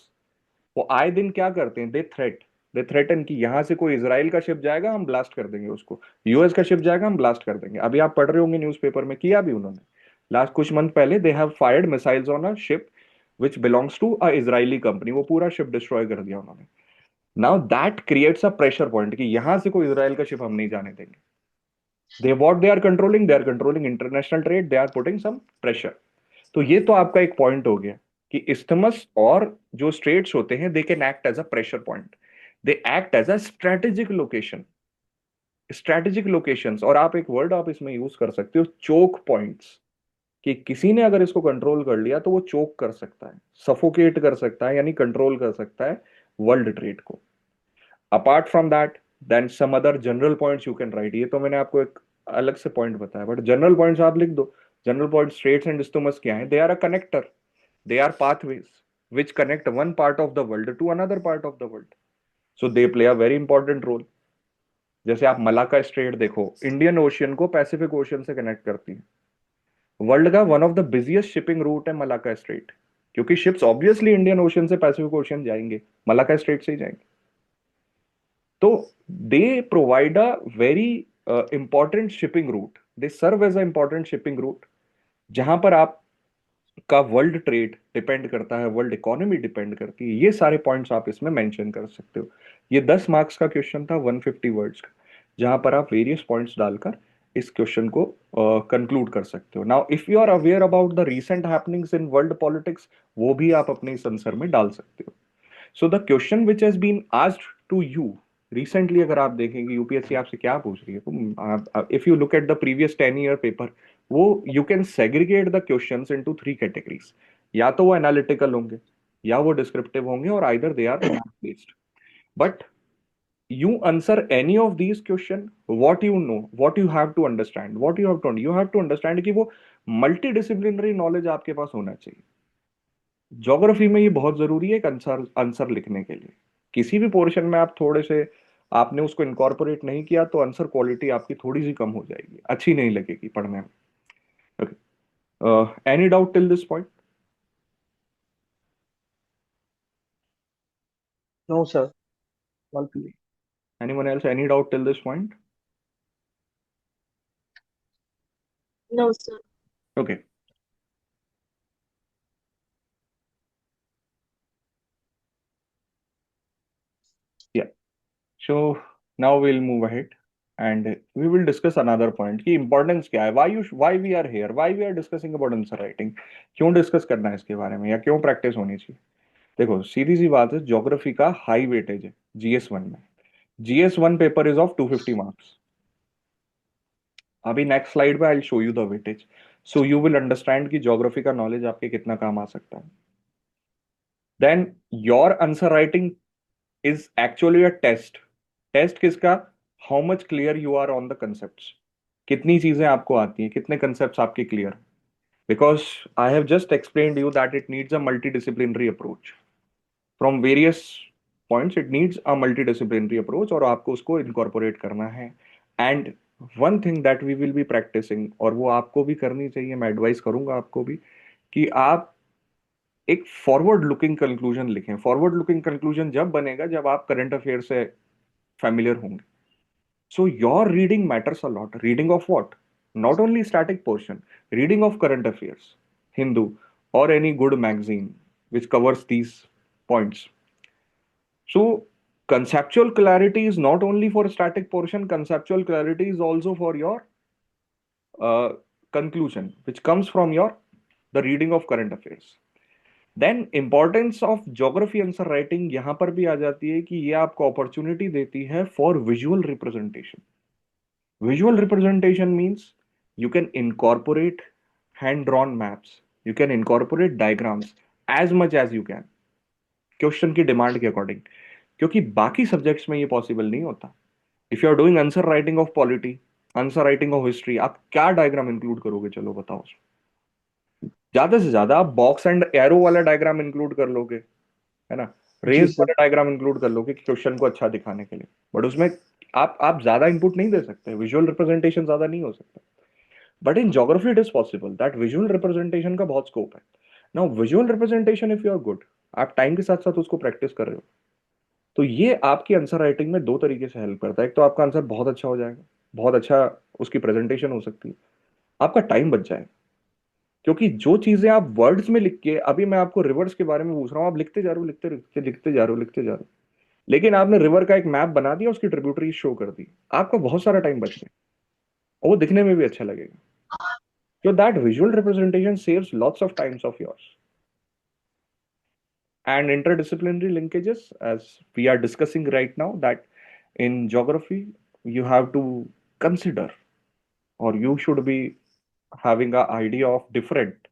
वो आए दिन क्या करते हैं, दे थ्रेटन कि यहां से कोई इसराइल का शिप जाएगा हम ब्लास्ट कर देंगे उसको, यूएस का शिप जाएगा हम ब्लास्ट कर देंगे। अभी आप पढ़ रहे होंगे न्यूज़पेपर में, किया भी उन्होंने लास्ट कुछ मंथ पहले। They have fired missiles on a ship which belongs to a Israeli company, वो पूरा शिप डिस्ट्रॉय कर दिया उन्होंने। Now that creates a pressure point कि यहां से कोई इसराइल का शिप हम नहीं जाने देंगे। They are controlling international trade, they are putting some pressure. तो ये तो आपका एक पॉइंट हो गया कि इस्थमस और जो स्ट्रेट्स होते हैं, they can act as a pressure point, they act as a strategic location, strategic locations. और आप एक वर्ड आप इसमें यूज कर सकते हो, चोक पॉइंट्स, कि किसी ने अगर इसको कंट्रोल कर लिया तो वो चोक कर सकता है, सफोकेट कर सकता है, यानी कंट्रोल कर सकता है वर्ल्ड ट्रेड को। Apart from that, then some other general points you can write. ये तो मैंने आपको एक अलग से पॉइंट बताया, बट जनरल पॉइंट्स आप लिख दो। General point straits and isthmus क्या है? They are a connector, they are pathways which connect one part of the world to another part of the world, so they play a very important role। जैसे आप Malacca strait देखो, Indian Ocean को Pacific Ocean से connect करती है। World का one of the busiest shipping route है Malacca strait, क्योंकि शिप्स ऑब्वियसली इंडियन ओशियन से पैसिफिक ओशियन जाएंगे, मलाका स्ट्रेट से ही जाएंगे। तो they provide a very important shipping route, they serve as a important shipping route, जहां पर आप का वर्ल्ड ट्रेड डिपेंड करता है, वर्ल्ड इकोनॉमी डिपेंड करती है। ये सारे पॉइंट्स आप इसमें मेंशन कर सकते हो। ये 10 मार्क्स का क्वेश्चन था, 150 वर्ड्स का, जहां पर आप वेरियस पॉइंट्स डालकर इस क्वेश्चन को कंक्लूड कर सकते हो। Now if you are aware about the recent happenings in world politics, वो भी आप अपने इस आंसर में डाल सकते हो। So the question which has been asked to you recently, अगर आप देखेंगे यूपीएससी आपसे क्या पूछ रही है, तो if you look at the previous 10 year paper, वो you can segregate the questions into 3 categories. या तो वो एनालिटिकल होंगे, या वो डिस्क्रिप्टिव होंगे, और either they are math based. But you answer any of these question, what you know, what you have to understand, what you have to understand कि वो मल्टी डिसिप्लिनरी नॉलेज आपके पास होना चाहिए। ज्योग्राफी में ये बहुत जरूरी है एक आंसर आंसर लिखने के लिए। किसी भी पोर्शन में आप थोड़े से आपने उसको इनकॉर्पोरेट नहीं किया, तो आंसर क्वालिटी आपकी थोड़ी सी कम हो जाएगी, अच्छी नहीं लगेगी पढ़ने में। Okay, any doubt till this point? No, sir. All clear. Anyone else? Any doubt till this point? No, sir. Okay. Yeah. So now we'll move ahead and we will discuss another point कि importance क्या है, why we are here, why we are discussing about answer writing, क्यों discuss करना है इसके बारे में या क्यों प्रैक्टिस होनी चाहिए। देखो सीधी सी बात है, ज्योग्राफी का हाई वेटेज है GS1 में। GS1 paper is of 250 marks. अभी नेक्स्ट स्लाइड में I show you the weightage, so you will understand कि ज्योग्राफी का नॉलेज आपके कितना काम आ सकता है। Then your answer writing is actually a test. Test किसका? How much clear you are on the concept, कितनी चीजें आपको आती हैं, कितने कंसेप्ट आपके clear. Because I have just explained you that it needs a multi approach from various points, it needs a multi approach और आपको उसको इनकॉर्पोरेट करना है। And one thing that we will be practising, और वो आपको भी करनी चाहिए, मैं एडवाइस करूंगा आपको भी, कि आप एक फॉरवर्ड लुकिंग कंक्लूजन लिखें। फॉरवर्ड लुकिंग कंक्लूजन जब बनेगा जब आप करंट अफेयर से familiar होंगे। So your reading matters a lot. Reading of what? Not only static portion, reading of current affairs, Hindu, or any good magazine which covers these points. So conceptual clarity is not only for static portion, conceptual clarity is also for your uh, conclusion, which comes from your the reading of current affairs. Then importance of geography answer writing यहां पर भी आ जाती है कि ये आपको opportunity देती है for visual representation. Visual representation means you can incorporate hand drawn maps, you can incorporate diagrams as much as you can, question की डिमांड के अकॉर्डिंग, क्योंकि बाकी सब्जेक्ट्स में ये पॉसिबल नहीं होता। If you are doing answer writing of polity, answer writing of history, आप क्या डायग्राम इंक्लूड करोगे, चलो बताओ। ज्यादा से ज्यादा आप बॉक्स एंड एरो वाला डायग्राम इंक्लूड कर लोगे, है ना, जी रेस सर। वाला डायग्राम इंक्लूड कर लोगे क्वेश्चन को अच्छा दिखाने के लिए, बट उसमें आप ज्यादा इनपुट नहीं दे सकते, विजुअल रिप्रेजेंटेशन ज्यादा नहीं हो सकता। But in geography it is possible that visual representation का बहुत स्कोप है। Now visual representation if you are good, आप टाइम के साथ साथ उसको प्रैक्टिस कर रहे हो, तो ये आपकी आंसर राइटिंग में दो तरीके से हेल्प करता है। एक तो आपका आंसर बहुत अच्छा हो जाएगा, बहुत अच्छा उसकी प्रेजेंटेशन हो सकती है, आपका टाइम बच जाएगा। क्योंकि जो चीजें आप वर्ड्स में लिख के, अभी मैं आपको रिवर्स के बारे में पूछ रहा हूँ, आप लिखते जा रहे हो, लिखते लिखते लिखते जा रहे हो, लिखते जा रहे हो, लेकिन आपने रिवर का एक मैप बना दिया, उसकी ट्रिब्यूटरी शो कर दी, आपका बहुत सारा टाइम बच गया और वो दिखने में भी अच्छा लगेगा। So that visual representation saves lots of times of yours. And interdisciplinary linkages, as we are discussing right now, that in geography you have to consider, or you should be having an idea of different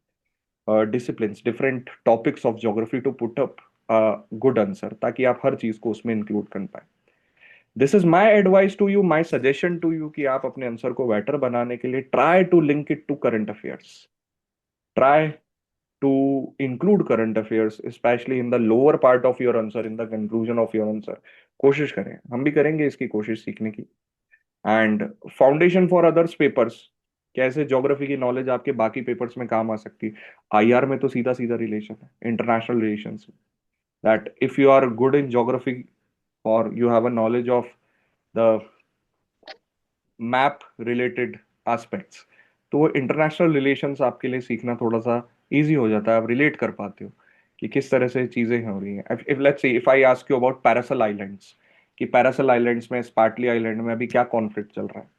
disciplines, different topics of geography to put up a good answer, ताकि आप हर चीज को उसमें include कर पाए। This is my advice to you, my suggestion to you, कि आप अपने आंसर को बेटर बनाने के लिए try to link it to current affairs, try to include current affairs especially in the lower part of your answer, in the conclusion of your answer। कोशिश करें, हम भी करेंगे इसकी कोशिश सीखने की। And foundation for others papers, कैसे ज्योग्राफी की नॉलेज आपके बाकी पेपर्स में काम आ सकती है। IR में तो सीधा सीधा रिलेशन है, international relations, that if you are good in geography और you have a knowledge of the map related aspects, तो वो इंटरनेशनल रिलेशंस आपके लिए सीखना थोड़ा सा इजी हो जाता है, आप रिलेट कर पाते हो कि किस तरह से चीजें हो रही हैं। If let's see if I ask you about Paracel Islands, कि पैरासल आइलैंड्स में, स्पार्टली आइलैंड में अभी क्या कॉन्फ्लिक्ट चल रहा है,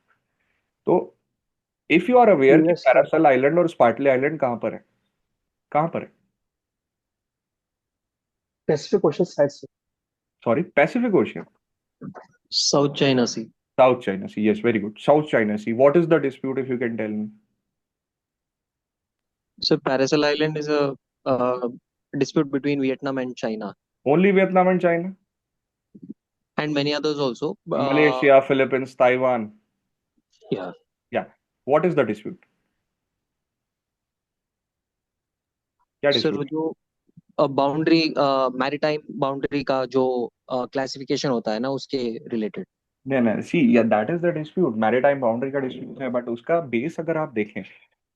तो इफ यू आर अवेयर कि यस सर। पैरासल आइलैंड और स्पार्टली आइलैंड कहाँ पर है, कहाँ पर है, पैसिफिक ओशन साइड से। Sorry, Pacific Ocean, South China Sea. South China Sea, yes very good, South China Sea. What is the dispute, if you can tell me. So Paracel Island is a dispute between Vietnam and China only Vietnam and China? and many others also. Malaysia, Philippines, Taiwan, Yeah. या what is the dispute, क्या sir dispute? वो जो boundary maritime boundary का जो classification होता है ना उसके रिलेटेड। नहीं नहीं, सी या that is the dispute, maritime boundary का डिस्प्यूट है, बट उसका बेस अगर आप देखें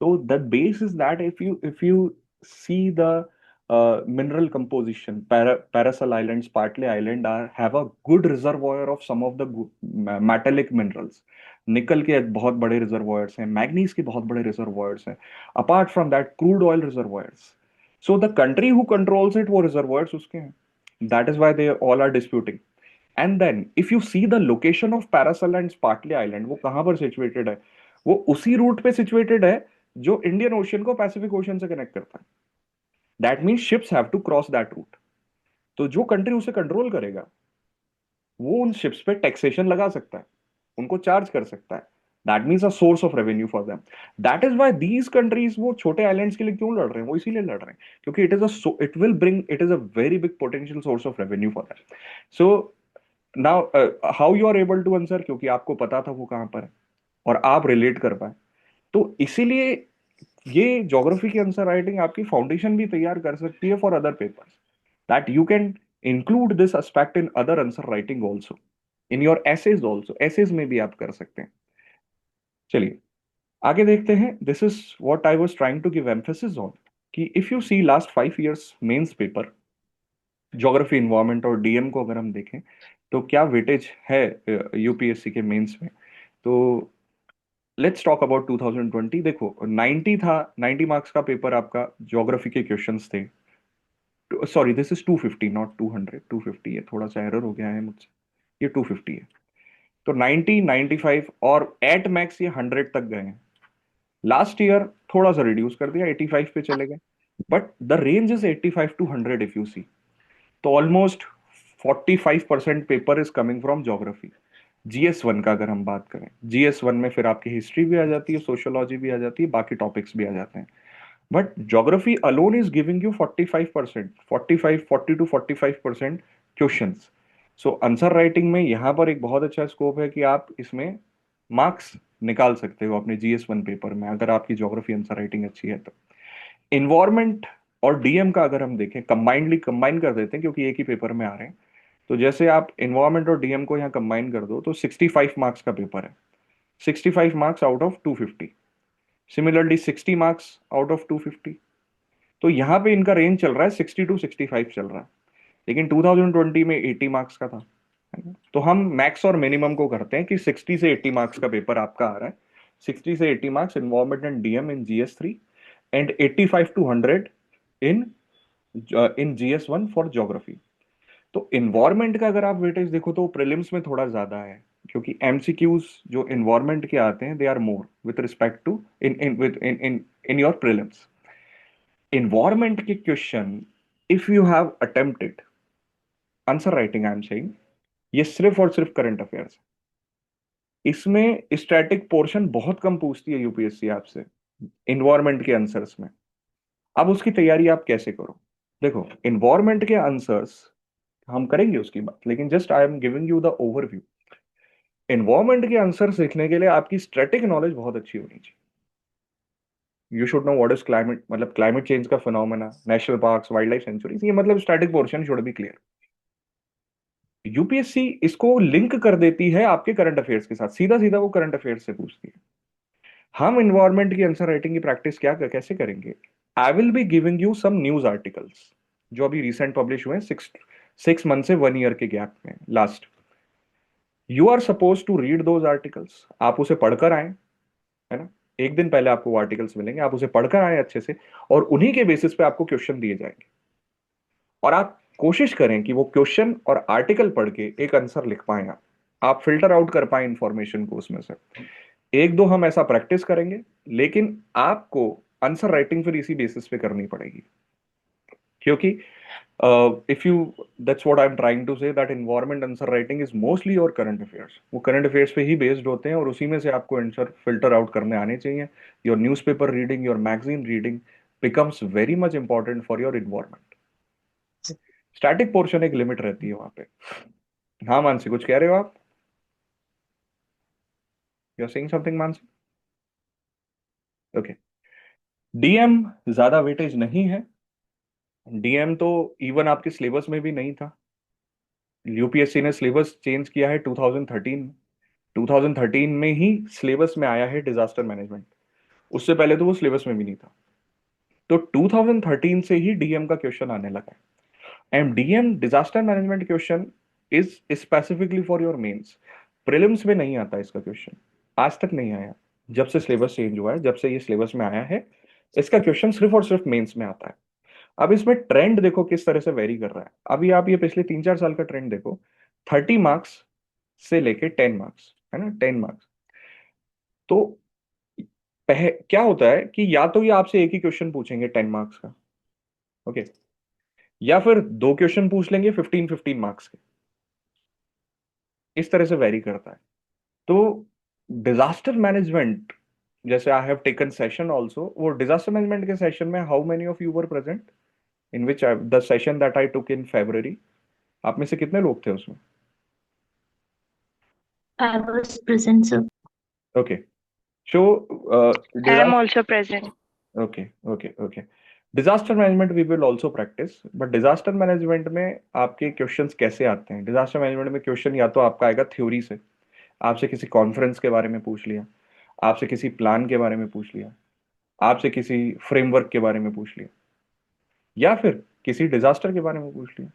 तो the base is that if you see the mineral composition. Paracel Islands, Spratly Island have a good reservoir of some of the metallic minerals. निकल के बहुत बड़े रिजर्वायर्स हैं, मैग्नीज के बहुत बड़े रिजर्वायर्स हैं, apart from that crude oil reservoirs. So the country who controls it, वो रिजर्वायर्स उसके हैं. That is why they all are disputing. And then if you see the location of Paracel and Spratly island, वो कहां पर situated है? वो उसी root पे सिचुएटेड है जो इंडियन ओशियन को पैसिफिक ओशियन से कनेक्ट करता है. That means ships have to cross that route. तो जो कंट्री उसे कंट्रोल करेगा वो उन शिप्स पे टैक्सेशन लगा सकता है, उनको चार्ज कर सकता है. That means a source of revenue for them. That is why these countries वो छोटे आइलैंड्स के लिए क्यों लड़ रहे हैं? वो इसीलिए लड़ रहे हैं क्योंकि it is a very big potential source of revenue for them. So now how you are able to answer? क्योंकि आपको पता था वो कहां पर है और आप रिलेट कर पाए. तो इसीलिए ये ज्योग्राफी की आंसर राइटिंग आपकी फाउंडेशन भी तैयार कर सकती है for other papers. That you can include this aspect in other answer writing also, in your essays also. Essays में भी आप कर सकते हैं. चलिए आगे देखते हैं. This is what I was trying to give emphasis on कि if you see last 5 years mains paper geography environment और डीएम को अगर हम देखें तो क्या वेटेज है यूपीएससी के मेंस में. तो लेट्स टॉक अबाउट 2020. देखो 90 था, 90 मार्क्स का पेपर आपका ज्योग्राफी के क्वेश्चंस थे. Sorry, this is 250 not 200. 250 है, थोड़ा सा एरर हो गया है मुझसे. ये 250 है. तो 90, 95 और एट मैक्स ये 100 तक गए हैं. लास्ट ईयर थोड़ा सा रिड्यूस कर दिया, 85 पे चले गए. But the range is 85 to 100 if you see. तो almost 45% paper is coming from geography. GS1 का अगर हम बात करें, GS1 में फिर आपकी हिस्ट्री भी आ जाती है, सोशियोलॉजी भी आ जाती है, बाकी टॉपिक्स भी आ जाते हैं. But geography alone is giving you 45%, 45, 40 to 45% questions. So answer writing में यहाँ पर एक बहुत अच्छा स्कोप है कि आप इसमें मार्क्स निकाल सकते हो अपने GS1 पेपर में, अगर आपकी ज्योग्राफी आंसर राइटिंग अच्छी है तो. इन्वायरमेंट और डीएम का अगर हम देखें, कंबाइन कर देते हैं क्योंकि एक ही पेपर में आ रहे हैं. तो जैसे आप इन्वायरमेंट और डीएम को यहाँ कंबाइन कर दो तो 65 मार्क्स का पेपर है. 65 marks out of 250. Similarly 60 marks out of 250. तो यहाँ पे इनका रेंज चल रहा है 60 to 65 चल रहा है. लेकिन 2020 में 80 मार्क्स का था, है ना? तो हम मैक्स और मिनिमम को करते हैं कि 60 से 80 मार्क्स का पेपर आपका आ रहा है. 60 से 80 marks environment and DM in GS3 and 85 to 100 in GS1 for geography. तो इन्वायरमेंट का अगर आप वेटेज देखो तो प्रीलिम्स में थोड़ा ज्यादा है क्योंकि एमसीक्यूज जो इन्वायरमेंट के आते हैं they are more with respect to in your prelims. Environment के question if you have attempted answer writing, I am saying, ये सिर्फ और सिर्फ करंट अफेयर्स. इसमें स्टैटिक पोर्शन बहुत कम पूछती है यूपीएससी आपसे इन्वायरमेंट के आंसर्स में. अब उसकी तैयारी आप कैसे करो? देखो इन्वायरमेंट के आंसर्स हम करेंगे उसकी बात, लेकिन just I am giving you the overview. Environment के आंसर सीखने के लिए आपकी स्टैटिक नॉलेज बहुत अच्छी होनी चाहिए. You should know what is climate, मतलब क्लाइमेट चेंज का phenomena, national parks, wild life sanctuaries, ये मतलब static portion should be clear. UPSC इसको लिंक कर देती है आपके करंट अफेयर्स के साथ, सीधा सीधा वो करंट अफेयर्स से पूछती है. हम इन्वायरमेंट की आंसर राइटिंग की प्रैक्टिस कैसे करेंगे? I will be giving you some news articles जो अभी रिसेंट पब्लिश हुए हैं, 6 months से 1 year के गैप में last. You are suppose to read those articles. आप उसे पढ़कर आए, है ना? एक दिन पहले आपको वो आर्टिकल्स मिलेंगे, आप उसे पढ़कर आए अच्छे से, और उन्हीं के बेसिस पे आपको क्वेश्चन दिए जाएंगे. और आप कोशिश करें कि वो क्वेश्चन और आर्टिकल पढ़ के एक आंसर लिख पाए. आप फिल्टर आउट कर पाए इंफॉर्मेशन को उसमें से. एक दो हम ऐसा प्रैक्टिस करेंगे, लेकिन आपको आंसर राइटिंग फिर इसी बेसिस पे करनी पड़ेगी. क्योंकि if you that's what I am trying to say, that environment answer writing is mostly your current affairs. वो करंट अफेयर्स पे ही बेस्ड होते हैं और उसी में से आपको आंसर फिल्टर आउट करने आने चाहिए. Your newspaper reading, your magazine reading becomes very much important for your environment. Static portion एक लिमिट रहती है वहां पे. हाँ मानसी, कुछ कह रहे हो आप? You are saying something Mansi? Okay. DM ज्यादा वेटेज नहीं है. डीएम तो इवन आपके सिलेबस में भी नहीं था. यूपीएससी ने सिलेबस चेंज किया है 2013 में. 2013 में ही सिलेबस में आया है डिजास्टर मैनेजमेंट. उससे पहले तो वो सिलेबस में भी नहीं था. तो 2013 से ही डीएम का क्वेश्चन आने लगा है। And DM disaster management question is specifically for your mains. Prelims में नहीं आता इसका क्वेश्चन, आज तक नहीं आया। जब से सिलेबस चेंज हुआ है, जब से ये सिलेबस में आया है, इसका क्वेश्चन सिर्फ और सिर्फ मेंस में आता है। अब इसमें ट्रेंड देखो किस तरह से वेरी कर रहा है। अभी आप ये पिछले 3-4 साल का ट्रेंड देखो, 30 मार्क्स से लेके 10 मार्क्स, है ना, 10 मार्क्स। तो क्या होता है कि या तो ये आपसे एक ही क्वेश्चन पूछेंगे 10 मार्क्स का, ओके, या फिर दो क्वेश्चन पूछ लेंगे 15-15 मार्क्स के। इस तरह से वेरी करता है। तो डिजास्टर मैनेजमेंट, जैसे I have taken session also, वो डिजास्टर मैनेजमेंट के सेशन में how many of you were present in which the session that I took in February? आप में से कितने लोग थे उसमें? I was present, sir. Okay, so I am also present. Okay okay okay. Disaster management we will also practise, but disaster management में आपके questions कैसे आते हैं? डिजास्टर मैनेजमेंट में क्वेश्चन या तो आपका आएगा थ्योरी से, आपसे किसी कॉन्फ्रेंस के बारे में पूछ लिया, आपसे किसी प्लान के बारे में पूछ लिया, आपसे किसी फ्रेमवर्क के बारे में पूछ लिया, या फिर किसी डिजास्टर के बारे में पूछ लिया।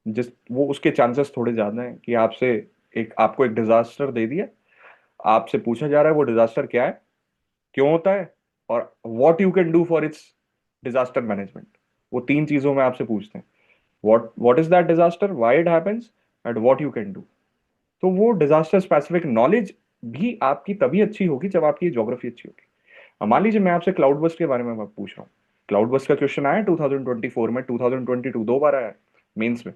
जिस वो उसके चांसेस थोड़े ज्यादा हैं कि आपको एक डिजास्टर दे दिया, आपसे पूछा जा रहा है वो डिजास्टर क्या है, क्यों होता है, और what you can do for its disaster management. वो तीन चीजों में आपसे पूछते हैं, what is that disaster, why it happens, and what you can do. तो वो डिजास्टर स्पेसिफिक नॉलेज भी आपकी तभी अच्छी होगी जब आपकी ज्योग्राफी अच्छी होगी। अब मान लीजिए मैं आपसे क्लाउड बस्ट के बारे में पूछ रहा हूँ। क्लाउड बस्ट का क्वेश्चन आया 2024 में, 2022 दो बार आया है मेंस में,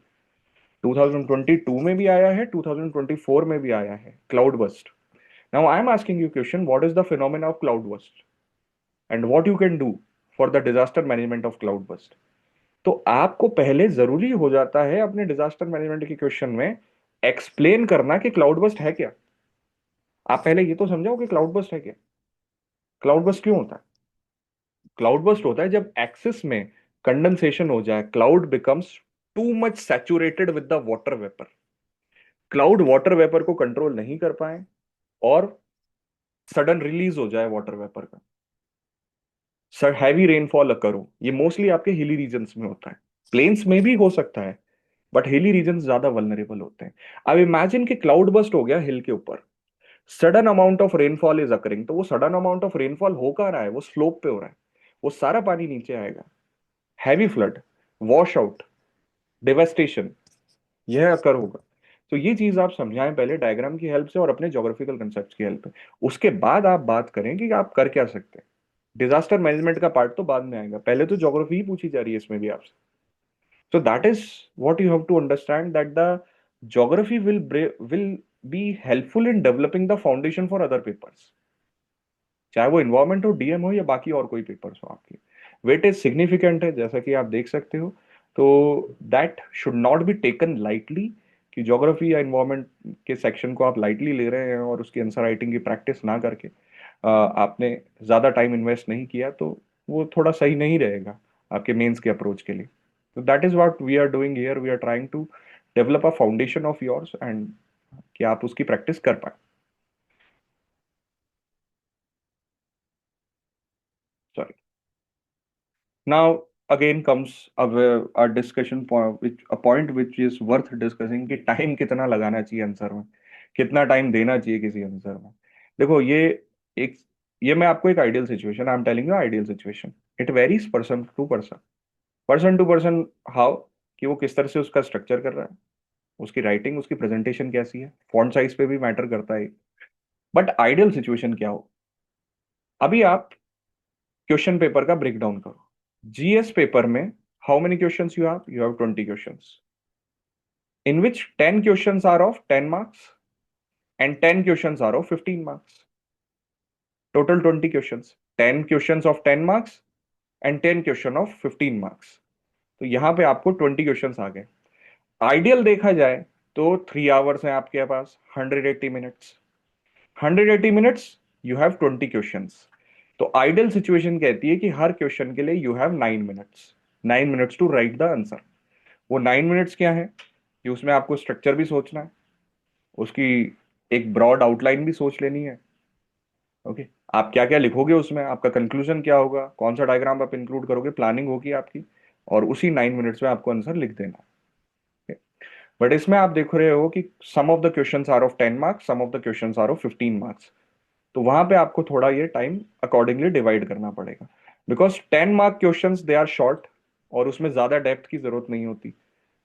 2022 में भी आया है, 2024 में भी आया है cloud burst. Now I am asking you question, what is the phenomena of cloud burst and what you can do for the disaster management of cloud burst. तो आपको पहले जरूरी हो जाता है अपने डिजास्टर मैनेजमेंट के क्वेश्चन में एक्सप्लेन करना कि क्लाउड बस्ट है क्या। आप पहले ये तो समझाओ कि क्लाउड बस्ट है क्या, क्लाउड बस्ट क्यों होता है। क्लाउड बस्ट होता है जब एक्सिस में कंडेंसेशन हो जाए, cloud becomes too much saturated with the water vapour, cloud water vapour को कंट्रोल नहीं कर पाए और सडन रिलीज हो जाए वाटर वेपर का, सर हैवी रेनफॉल अकर हो। ये मोस्टली आपके हिली रीजन्स में होता है, प्लेन्स में भी हो सकता है, बट हिली रीजन्स ज्यादा वल्नरेबल होते हैं। अब इमेजिन कि क्लाउड बस्ट हो गया हिल के ऊपर, sudden amount of rainfall is occurring. तो वो सडन अमाउंट ऑफ रेनफॉल हो कहाँ रहा है, वो स्लोप पे हो रहा है, वो सारा पानी नीचे आएगा, heavy flood, wash out, devastation, यह अकर होगा। तो ये चीज आप समझाएं पहले डायग्राम की हेल्प से और अपने ज्योग्राफिकल कंसेप्ट की हेल्प से, उसके बाद आप बात करें कि आप कर क्या सकते हैं। डिजास्टर मैनेजमेंट का पार्ट तो बाद में आएगा, पहले तो ज्योग्राफी ही पूछी जा रही है इसमें भी आपसे। So that is what you have to understand, that the geography will be helpful in developing the foundation for other papers, चाहे वो इन्वायरमेंट हो, डीएम हो, या बाकी और कोई पेपर्स हो आपके। वेटेज सिग्निफिकेंट है जैसा कि आप देख सकते हो। तो that should not be taken lightly कि ज्योग्राफी या इन्वायरमेंट के सेक्शन को आप लाइटली ले रहे हैं और उसकी आंसर राइटिंग की प्रैक्टिस ना करके आपने ज़्यादा टाइम इन्वेस्ट नहीं किया, तो वो थोड़ा सही नहीं रहेगा आपके मेंस के अप्रोच के लिए। तो that is what we are doing here, we are trying to develop a foundation of yours and कि आप उसकी प्रैक्टिस कर पाए। Sorry. Now again comes a discussion point, a point which is worth discussing कि time कितना लगाना चाहिए answer में, कितना टाइम देना चाहिए किसी आंसर में। देखो एक ये मैं आपको एक ideal situation I am telling you, ideal situation it varies person to person, person to person. How कि वो किस तरह से उसका स्ट्रक्चर कर रहा है, उसकी राइटिंग, उसकी प्रेजेंटेशन कैसी है, फॉन्ट साइज पे भी मैटर करता है। बट आइडियल सिचुएशन क्या हो, अभी आप क्वेश्चन पेपर का ब्रेक डाउन करो। जीएस पेपर में how many questions you have 20 questions, in which 10 questions are of 10 marks and 10 questions are of 15 marks. Total 20 questions, 10 questions of 10 marks and 10 question of 15 marks. तो यहां पे आपको 20 questions आ गए। Ideal देखा जाए तो 3 आवर्स हैं आपके पास, 180 minutes, 180 minutes you have 20 questions. तो आइडियल सिचुएशन कहती है कि हर क्वेश्चन के लिए you have 9 minutes, 9 minutes to write the answer. वो 9 मिनट्स क्या है कि उसमें आपको स्ट्रक्चर भी सोचना है, उसकी एक ब्रॉड आउटलाइन भी सोच लेनी है, ओके। आप क्या क्या लिखोगे उसमें, आपका कंक्लूजन क्या होगा, कौन सा डायग्राम आप इंक्लूड करोगे, प्लानिंग होगी आपकी, और उसी 9 मिनट्स में आपको आंसर लिख देना है। बट इसमें आप देख रहे हो कि some of the questions are of 10 marks, some of the questions are of 15 marks. तो वहां पे आपको थोड़ा ये टाइम अकॉर्डिंगली डिवाइड करना पड़ेगा, because 10 mark questions they are short, और उसमें ज्यादा डेप्थ की जरूरत नहीं होती,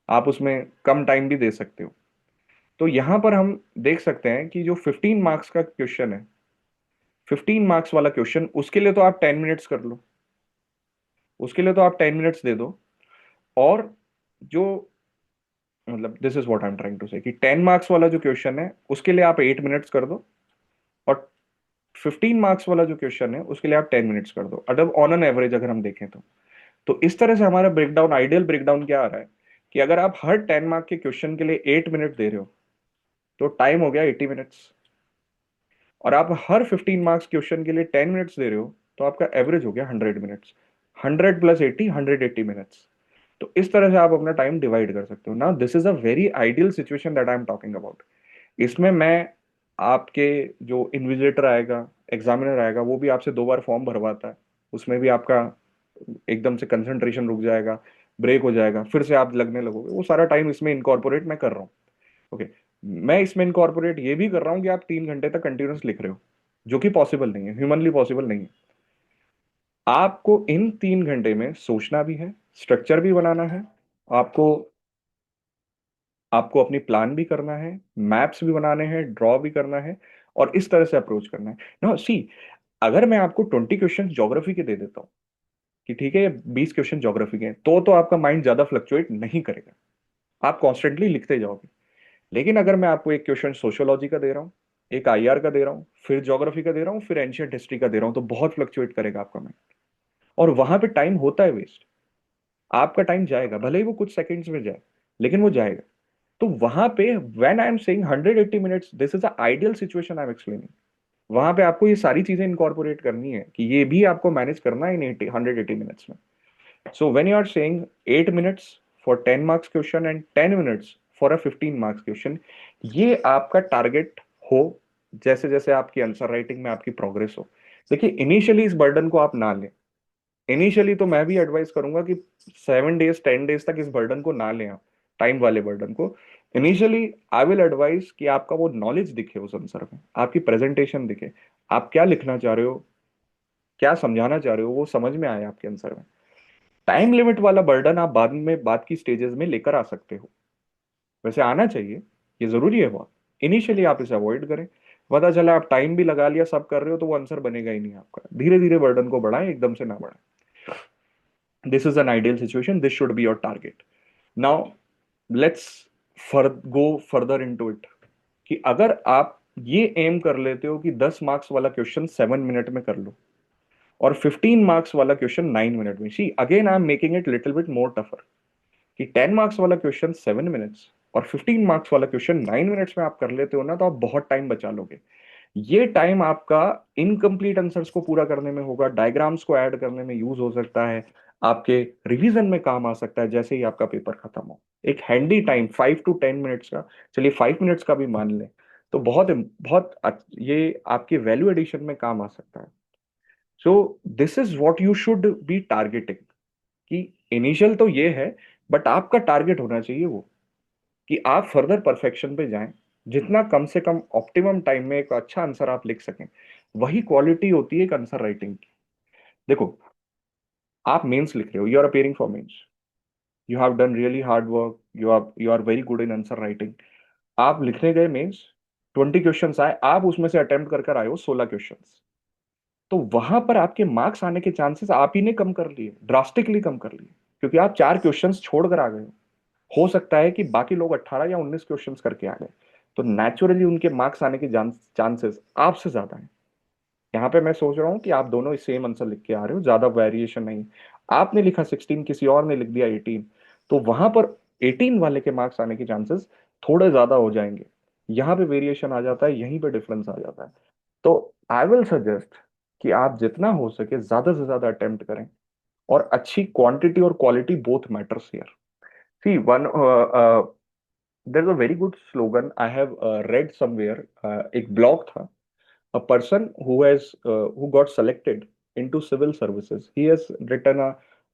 आप उसमें कम टाइम भी दे सकते हो। तो यहां पर हम देख सकते हैं कि जो 15 मार्क्स का क्वेश्चन है, 15 मार्क्स वाला क्वेश्चन, उसके लिए तो आप 10 मिनट्स कर लो, उसके लिए तो आप 10 मिनट्स दे दो। और जो, मतलब this is what I am trying to say, कि 10 मार्क्स वाला जो क्वेश्चन है उसके लिए आप 8 मिनट्स कर दो, और 15 मार्क्स वाला जो क्वेश्चन है उसके लिए आप 10 मिनट्स कर दो, अगर ऑन एन एवरेज अगर हम देखें तो इस तरह से हमारा ब्रेकडाउन, आइडियल ब्रेकडाउन क्या आ रहा है कि अगर आप हर 10 मार्क के क्वेश्चन के लिए 8 मिनट दे रहे हो तो टाइम हो गया 80 मिनट्स, और आप हर 15 मार्क्स क्वेश्चन के लिए 10 मिनट्स दे रहे हो तो आपका एवरेज हो गया 100 मिनट्स। 100 + 80, 180 मिनट्स। तो इस तरह से आप अपना टाइम डिवाइड कर सकते हो। Now this is a very ideal situation that I am talking about. इसमें मैं, आपके जो इन्विजिलेटर आएगा, एग्जामिनर आएगा, वो भी आपसे 2 बार फॉर्म भरवाता है, उसमें भी आपका एकदम से कंसंट्रेशन रुक जाएगा, ब्रेक हो जाएगा, फिर से आप लगने लगोगे, वो सारा टाइम इसमें इनकॉर्पोरेट मैं कर रहा हूँ। ओके, मैं इसमें इनकॉर्पोरेट ये भी कर रहा हूँ कि आप 3 घंटे तक कंटिन्यूस लिख रहे हो, जो कि पॉसिबल नहीं है, ह्यूमनली पॉसिबल नहीं है। आपको इन 3 घंटे में सोचना भी है, स्ट्रक्चर भी बनाना है, आपको आपको अपनी प्लान भी करना है, मैप्स भी बनाने हैं, ड्रॉ भी करना है, और इस तरह से अप्रोच करना है। ना सी, अगर मैं आपको 20 क्वेश्चन ज्योग्राफी के दे देता हूँ कि ठीक है ये 20 क्वेश्चन ज्योग्राफी के हैं, तो आपका माइंड ज्यादा फ्लक्चुएट नहीं करेगा, आप कॉन्स्टेंटली लिखते जाओगे। लेकिन अगर मैं आपको एक क्वेश्चन सोशियोलॉजी का दे रहा हूँ, एक आईआर का दे रहा हूँ, फिर ज्योग्राफी का दे रहा हूँ, फिर एंशियंट हिस्ट्री का दे रहा हूँ, तो बहुत फ्लक्चुएट करेगा आपका माइंड, और वहां पे टाइम होता है वेस्ट, आपका टाइम जाएगा, भले ही वो कुछ सेकंड्स में जाए, लेकिन वो जाएगा। तो वहां पे when I am saying 180 minutes, this is a ideal situation I am explaining. वहां पे आपको ये सारी चीजें इनकॉर्पोरेट करनी है कि ये भी आपको मैनेज करना है इन 180 मिनट्स में। So when you are saying 8 minutes for 10 marks question and 10 minutes for a 15 marks question, ये आपका टारगेट हो, जैसे जैसे आपकी आंसर राइटिंग में आपकी प्रोग्रेस हो। देखिए, इनिशियली इस बर्डन को आप ना लें। इनिशियली तो मैं भी एडवाइस करूंगा कि 7 डेज 10 डेज तक इस बर्डन को ना लें, आप टाइम वाले बर्डन को। इनिशियली आई विल एडवाइस कि आपका वो नॉलेज दिखे उस आंसर में, आपकी प्रेजेंटेशन दिखे, आप क्या लिखना चाह रहे हो, क्या समझाना चाह रहे हो, वो समझ में आए आपके आंसर में। टाइम लिमिट वाला बर्डन आप बाद की स्टेजेस में लेकर आ सकते हो, वैसे आना चाहिए, ये जरूरी है बहुत। इनिशियली आप इसे अवॉइड करें, पता चला आप टाइम भी लगा लिया, सब कर रहे हो, तो वो आंसर बनेगा ही नहीं आपका। धीरे धीरे बर्डन को बढ़ाएं, एकदम से ना बढ़ाएं। This is an ideal situation, this should be your target. Now let's go further into it, कि अगर आप ये एम कर लेते हो कि 10 मार्क्स वाला क्वेश्चन 7 मिनट में कर लो, और 15 मार्क्स वाला क्वेश्चन 9 मिनट में, see again I am making it little bit more tougher, कि 10 मार्क्स वाला क्वेश्चन 7 मिनट्स और 15 मार्क्स वाला क्वेश्चन 9 मिनट्स में आप कर लेते हो ना, तो आप बहुत टाइम बचा लोगे। ये टाइम आपका इनकम्प्लीट आंसर्स को पूरा करने में होगा, डायग्राम्स को ऐड करने में यूज हो सकता है, आपके रिवीजन में काम आ सकता है जैसे ही आपका पेपर खत्म हो। एक हैंडी टाइम 5 to 10 मिनट्स का, चलिए 5 मिनट्स का भी मान लें, तो बहुत बहुत ये आपके वैल्यू एडिशन में काम आ सकता है। So this is what you should B targeting, कि इनिशियल तो ये है, बट आपका टारगेट होना चाहिए वो, कि आप फर्दर परफेक्शन पे जाएं, जितना कम से कम ऑप्टिमम टाइम में एक अच्छा आंसर आप लिख सकें। वही क्वालिटी होती है एक आंसर राइटिंग की। देखो, आप मेंस लिख रहे हो, you are appearing for mains, you have done really hard work, you are very good in answer writing. आप लिखने गए मेंस, 20 क्वेश्चन आए, आप उसमें से अटेम्प्ट कर कर आए हो 16 क्वेश्चन, तो वहां पर आपके मार्क्स आने के चांसेस आप ही ने कम कर लिए, ड्रास्टिकली कम कर लिए, क्योंकि आप 4 क्वेश्चंस छोड़कर आ गए हो सकता है कि बाकी लोग 18 या 19 क्वेश्चंस करके आ गए, तो नेचुरली उनके मार्क्स आने के चांसेस आपसे ज्यादा है। यहाँ पे मैं सोच रहा हूँ कि आप दोनों सेम आंसर लिख के आ रहे हो, ज्यादा वेरिएशन नहीं। आपने लिखा 16, किसी और ने लिख दिया 18, तो वहां पर 18 वाले के मार्क्स आने के चांसेस थोड़े ज्यादा हो जाएंगे। यहाँ पे वेरिएशन आ जाता है, यहीं पे डिफरेंस आ जाता है। तो आई विल सजेस्ट कि आप जितना हो सके ज्यादा से ज्यादा अटेम्प्ट करें, और अच्छी क्वांटिटी और quality both matters here. See one, there is a very good slogan I have read somewhere, एक ब्लॉग था, a person who got selected into civil services. He has written a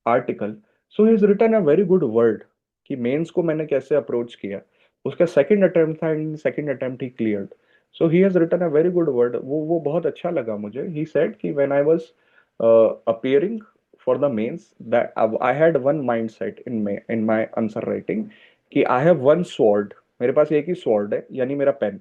article. So he has written a very good word कि mains को मैंने कैसे approach किया. उसका second attempt था and second attempt ही cleared. So he has written a very good word. वो बहुत अच्छा लगा मुझे. ही सेड कि when I was appearing for the mains, that I had one mindset in my answer writing कि I have one sword. मेरे पास एक ही sword है, यानी मेरा pen.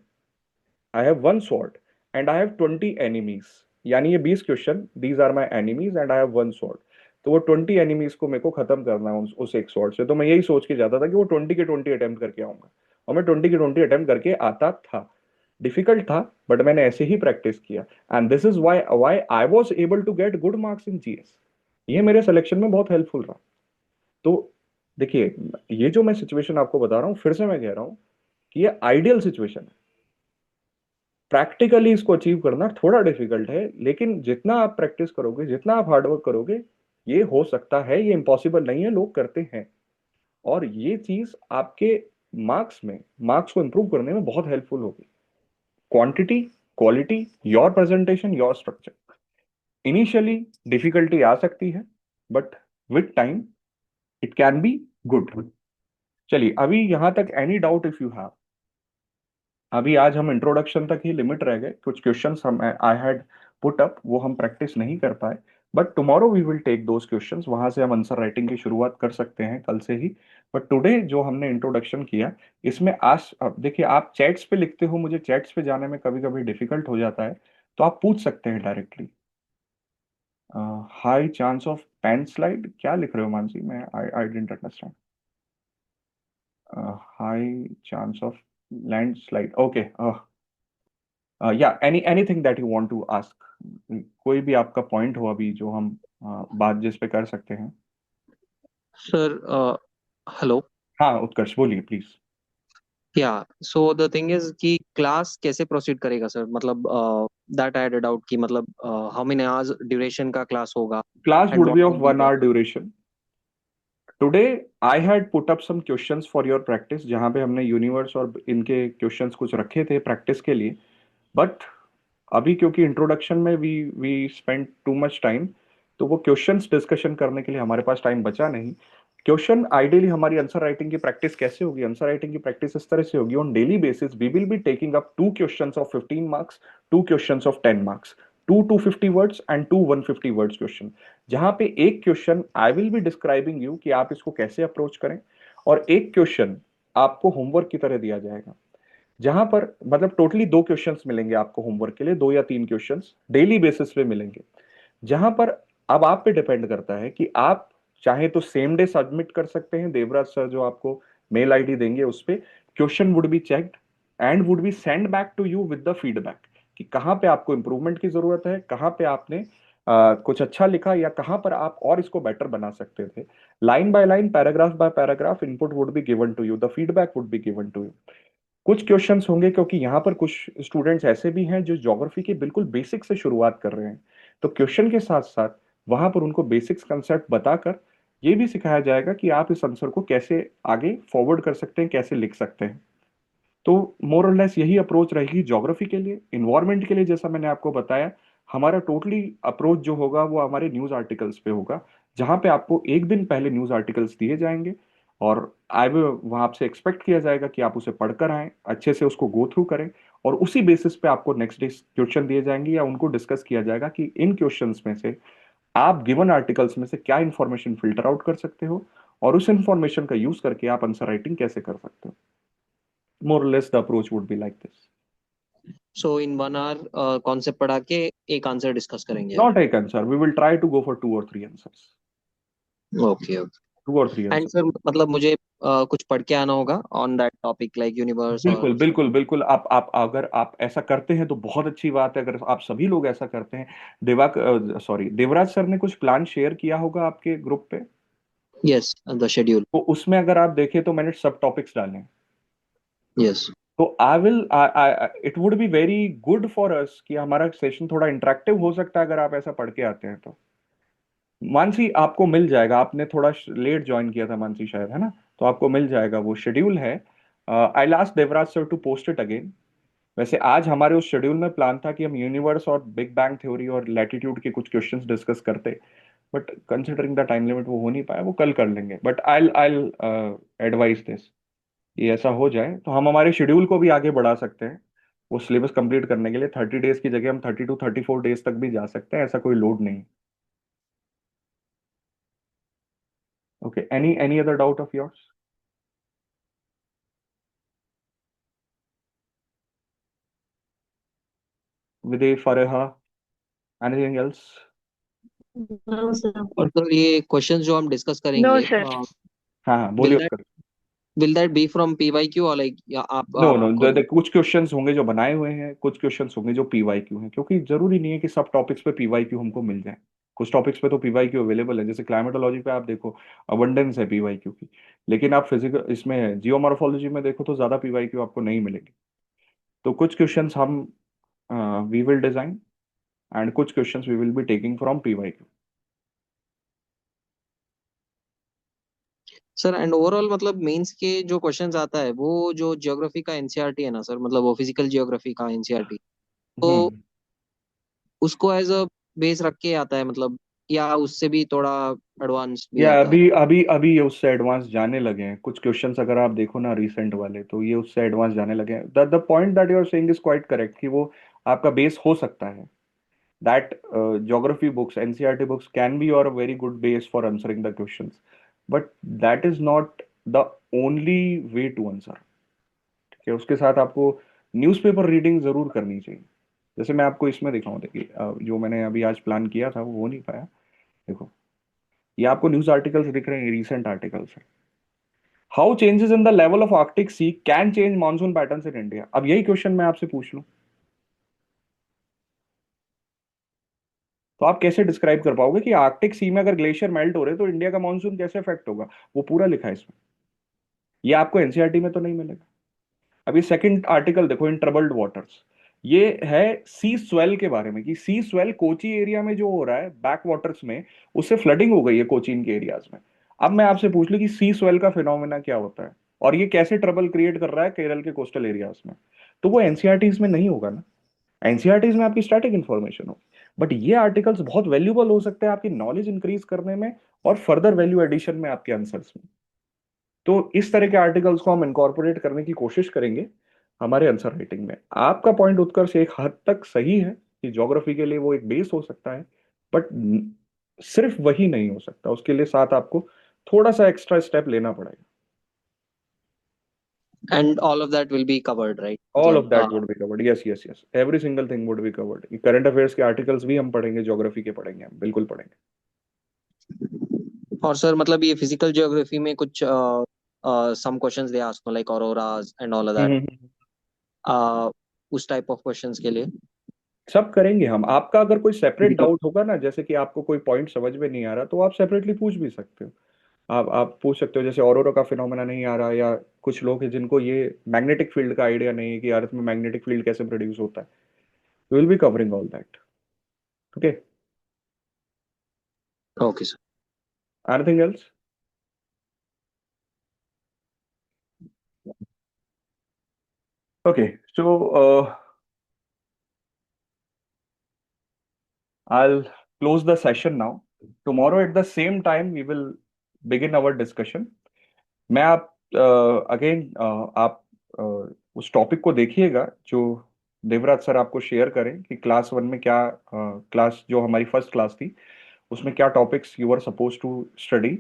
I have one sword and I have 20 enemies. यानी ये 20 question, these are my enemies and I have one sword. तो वो 20 enemies को मेरे को खत्म करना है उस एक sword से. तो मैं यही सोच के जाता था कि वो 20 के 20 अटेम्प्ट करके आऊंगा, और मैं 20 के 20 अटेम्प्ट करके आता था. डिफिकल्ट था, बट मैंने ऐसे ही प्रैक्टिस किया. And this is why I was able to get good marks in GS. ये मेरे सिलेक्शन में बहुत हेल्पफुल रहा. तो देखिए, ये जो मैं सिचुएशन आपको बता रहा हूँ, फिर से मैं कह रहा हूँ कि ये आइडियल सिचुएशन है. प्रैक्टिकली इसको अचीव करना थोड़ा डिफिकल्ट है, लेकिन जितना आप प्रैक्टिस करोगे, जितना आप हार्डवर्क करोगे, ये हो सकता है. ये इम्पॉसिबल नहीं है, लोग करते हैं. और ये चीज आपके मार्क्स को इंप्रूव करने में बहुत हेल्पफुल होगी. Quantity, quality, your presentation, your structure. Initially difficulty आ सकती है, but with time it can be good. चलिए, अभी यहां तक any doubt if you have. अभी आज हम इंट्रोडक्शन तक ही लिमिट रह गए. कुछ क्वेश्चंस हम आई हैड पुट अप, वो हम प्रैक्टिस नहीं कर पाए. But tomorrow we will take those questions. वहां से हम आंसर राइटिंग की शुरुआत कर सकते हैं कल से ही. बट टुडे जो हमने इंट्रोडक्शन किया, इसमें आज अब देखिए, आप चैट्स पे लिखते हो, मुझे चैट्स पे जाने में कभी कभी डिफिकल्ट हो जाता है, तो आप पूछ सकते हैं directly. High chance of pen slide, क्या लिख रहे हो मानसी? मैं I didn't understand. High chance of landslide, okay. या anything that you want to ask. कोई भी आपका पॉइंट हो अभी जो हम बात जिस पे कर सकते हैं. Sir hello. हाँ उत्कर्ष, बोलिए प्लीज. या सो द थिंग इज कि क्लास कैसे प्रोसीड करेगा सर, मतलब that I had a doubt कि मतलब हाउ मेनी आवर्स ड्यूरेशन का क्लास होगा class end would be what of will be 1 the. hour duration. Today I had put up some questions for your practice, जहाँ पे हमने universe और इनके questions कुछ रखे थे प्रैक्टिस के लिए. बट अभी क्योंकि इंट्रोडक्शन में we spend too much time, तो वो क्वेश्चंस डिस्कशन करने के लिए हमारे पास टाइम बचा नहीं. क्वेश्चन आइडियली हमारी आंसर राइटिंग की प्रैक्टिस कैसे होगी? आंसर राइटिंग की प्रैक्टिस इस तरह से होगी, on daily basis we will be taking up 2 questions of 15 marks, 2 questions of 10 marks, 2 250 words and 2 150 words question. जहां पे एक question I will be describing you कि आप इसको कैसे अप्रोच करें, और एक क्वेश्चन आपको होमवर्क की तरह दिया जाएगा. जहां पर मतलब टोटली 2 क्वेश्चंस मिलेंगे आपको होमवर्क के लिए, 2 या 3 क्वेश्चंस डेली बेसिस पे मिलेंगे. जहां पर अब आप पे डिपेंड करता है कि आप चाहे तो सेम डे सबमिट कर सकते हैं. देवराज सर जो आपको मेल आईडी देंगे, उस पे question would be checked and would be send back to you with the feedback कि कहाँ पे आपको इंप्रूवमेंट की जरूरत है, कहाँ पे आपने कुछ अच्छा लिखा, या कहाँ पर आप और इसको बेटर बना सकते थे. Line by line, paragraph by paragraph input would be given to you, the feedback would be given to you. कुछ क्वेश्चंस होंगे, क्योंकि यहाँ पर कुछ स्टूडेंट्स ऐसे भी हैं जो ज्योग्राफी के बिल्कुल बेसिक से शुरुआत कर रहे हैं. तो क्वेश्चन के साथ साथ वहां पर उनको बेसिक्स कंसेप्ट बताकर ये भी सिखाया जाएगा कि आप इस आंसर को कैसे आगे फॉरवर्ड कर सकते हैं, कैसे लिख सकते हैं. तो मोर और लेस यही अप्रोच रहेगी ज्योग्राफी के लिए. इन्वायरमेंट के लिए जैसा मैंने आपको बताया, हमारा टोटली अप्रोच जो होगा वो हमारे न्यूज आर्टिकल्स पे होगा, जहां पे आपको एक दिन पहले न्यूज आर्टिकल्स दिए जाएंगे, और आई विल वहां आपसे एक्सपेक्ट किया जाएगा कि आप उसे पढ़कर आएं, अच्छे से उसको गो थ्रू करें, और उसी बेसिस पे आपको नेक्स्ट डे क्वेश्चन दिए जाएंगे, या उनको डिस्कस किया जाएगा कि इन क्वेश्चंस में से आप गिवन आर्टिकल्स में से क्या इंफॉर्मेशन फिल्टर आउट कर सकते हो, और उस इंफॉर्मेशन का यूज करके आप आंसर राइटिंग कैसे कर सकते हो. More less the approach would be like this. So in 1 hour concept पढ़ा के एक आंसर डिस्कस करेंगे. Not take answer. We will try to go for 2 or 3 answers. Okay okay. 2 or 3 and answers. Sir मतलब मुझे कुछ पढ़ के आना होगा on that topic like universe बिल्कुल और. बिल्कुल बिल्कुल. आप अगर आप ऐसा करते हैं तो बहुत अच्छी बात है. अगर आप सभी लोग ऐसा करते हैं, देवराज सर ने कुछ प्लान शेयर किया होगा आपके ग्रुप पे. Yes the schedule. तो उसमें अगर आप देखें तो मैंने सब टॉपिक्स डाले हैं. यस. तो it would be very good for us कि हमारा सेशन थोड़ा इंटरेक्टिव हो सकता है अगर आप ऐसा पढ़ के आते हैं तो. मानसी, आपको मिल जाएगा. आपने थोड़ा लेट ज्वाइन किया था मानसी, शायद, है ना? तो आपको मिल जाएगा, वो शेड्यूल है. I last Devraj sir to post it again. वैसे आज हमारे उस शेड्यूल में प्लान था कि हम यूनिवर्स और बिग बैंग थ्योरी और लैटिट्यूड के कुछ क्वेश्चंस डिस्कस करते, but considering the time limit वो हो नहीं पाया, वो कल कर लेंगे। बट आई एडवाइस दिस, ये ऐसा हो जाए तो हम हमारे शेड्यूल को भी आगे बढ़ा सकते हैं। वो सिलेबस कंप्लीट करने के लिए 30 डेज की जगह हम 30 to 34 डेज तक भी जा सकते हैं, ऐसा कोई लोड नहीं। Okay, any other doubt of yours? Vidya, Fareha, anything else? No, sir. और सर ये क्वेश्चंस जो हम डिस्कस No, करेंगे sir. हाँ हाँ, बोलिए उत्कर। Will that be from PYQ और लाइक या आप नो नो, खुद? कुछ क्वेश्चंस होंगे जो बनाए हुए हैं, कुछ क्वेश्चंस होंगे जो पीवाईक्यू हैं, क्योंकि जरूरी नहीं है कि सब टॉपिक्स पे पीवाईक्यू हमको मिल जाए। कुछ टॉपिक्स पे तो पीवाईक्यू अवेलेबल है, जैसे क्लाइमेटोलॉजी पे आप देखो अबंडेंस है पीवाईक्यू की। लेकिन आप फिजिकल इसमें जियोमॉर्फोलॉजी में देखो तो ज्यादा पीवाईक्यू आपको नहीं मिलेगी। तो कुछ क्वेश्चंस हम वी विल डिजाइन, एंड कुछ questions we will be taking from PYQ. Sir and overall मतलब मेंस के जो क्वेश्चंस आता है वो जो ज्योग्राफी का एनसीईआरटी है ना सर, मतलब वो फिजिकल ज्योग्राफी का एनसीईआरटी, तो हम्म। उसको एज अ बेस रख के आता है मतलब, या उससे भी थोड़ा एडवांस भी या आता है? अभी अभी अभी ये उससे एडवांस जाने लगे हैं। कुछ क्वेश्चंस अगर आप देखो ना रिसेंट वाले, तो ये उससे एडवांस जाने लगे हैं। The point that you are saying is quite correct कि वो आपका बेस हो सकता है। That geography books, NCERT books can be your very good base for answering the questions, but that is not the only way to answer। ठीक है, उसके साथ आपको न्यूज़पेपर रीडिंग जरूर करनी चाहिए। जैसे मैं आपको इसमें दिखाऊं, देखिए जो मैंने अभी आज प्लान किया था वो हो नहीं पाया। देखो, ये आपको न्यूज आर्टिकल्स दिख रहे हैं, रिसेंट आर्टिकल्स है। How changes in the level of Arctic sea can change monsoon patterns in India. अब यही क्वेश्चन मैं आपसे पूछ लूं तो आप कैसे डिस्क्राइब कर पाओगे कि आर्कटिक सी में अगर ग्लेशियर मेल्ट हो रहे तो इंडिया का मानसून कैसे इफेक्ट होगा? वो पूरा लिखा है इसमें, ये आपको एनसीईआरटी में तो नहीं मिलेगा। अभी सेकंड आर्टिकल देखो, इन ट्रबल्ड वाटर्स, ये है सी स्वेल के बारे में, कि सी स्वेल कोची एरिया में जो हो रहा है बैक वाटर्स में, उससे फ्लडिंग हो गई है कोचीन के एरियाज में। अब मैं आपसे पूछ लूं कि सी स्वेल का फिनोमेना क्या होता है और ये कैसे ट्रबल क्रिएट कर रहा है केरल के कोस्टल एरियाज में, तो वो एनसीईआरटीज में नहीं होगा ना। एनसीईआरटीज में आपकी स्टैटिक इंफॉर्मेशन होगी, बट ये आर्टिकल्स बहुत वैल्यूबल हो सकते हैं आपकी नॉलेज इंक्रीज करने में और फर्दर वैल्यू एडिशन में आपके आंसर्स में। तो इस तरह के आर्टिकल्स को हम इनकॉर्पोरेट करने की कोशिश करेंगे हमारे आंसर राइटिंग में। आपका पॉइंट उत्कर्ष एक हद तक सही है कि ज्योग्राफी के लिए वो एक बेस हो सकता है, बट सिर्फ वही नहीं हो सकता, उसके लिए साथ आपको थोड़ा सा एक्स्ट्रा स्टेप लेना पड़ेगा। And all of that will be covered right, all of मतलब that would be covered, yes yes yes, every single thing would be covered. Current affairs के आर्टिकल्स भी हम पढ़ेंगे, ज्योग्राफी के पढ़ेंगे, हम बिल्कुल पढ़ेंगे। और सर मतलब ये फिजिकल ज्योग्राफी में कुछ some questions they ask like auroras and all of that, उस टाइप ऑफ क्वेश्चंस के लिए? सब करेंगे हम। आपका अगर कोई सेपरेट डाउट होगा ना, जैसे कि आपको कोई पॉइंट समझ में नहीं आ रहा, तो आप सेपरेटली पूछ भी सकते हो। आप पूछ सकते हो, जैसे ऑरोरा का फिनोमेना नहीं आ रहा, या कुछ लोग हैं जिनको ये मैग्नेटिक फील्ड का आइडिया नहीं है कि अर्थ में मैग्नेटिक फील्ड कैसे प्रोड्यूस होता है। Will be covering all that. Okay, okay sir. Anything else? Okay, so I'll close the session now. Tomorrow at the same time we will begin our discussion. मैं आप again आप उस topic को देखिएगा जो देवराज सर आपको शेयर करें कि क्लास वन में क्या, क्लास जो हमारी फर्स्ट क्लास थी उसमें क्या topics you are suppose to study.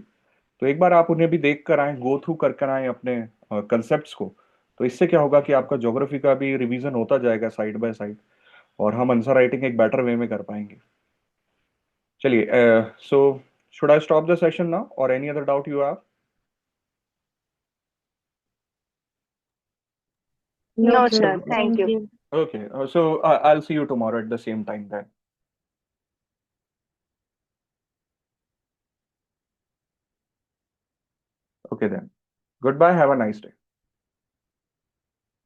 तो एक बार आप उन्हें भी देख कर आए, गो थ्रू कर आए अपने कंसेप्ट को। तो इससे क्या होगा कि आपका ज्योग्राफी का भी रिवीजन होता जाएगा साइड बाय साइड, और हम आंसर राइटिंग एक बेटर वे में कर पाएंगे। चलिए, so should I stop the session now और any other doubt you have? No, No, sir. sir. Thank Thank you. you. Okay, so I'll see you tomorrow at the same time then. Okay then. Goodbye. Have a nice day.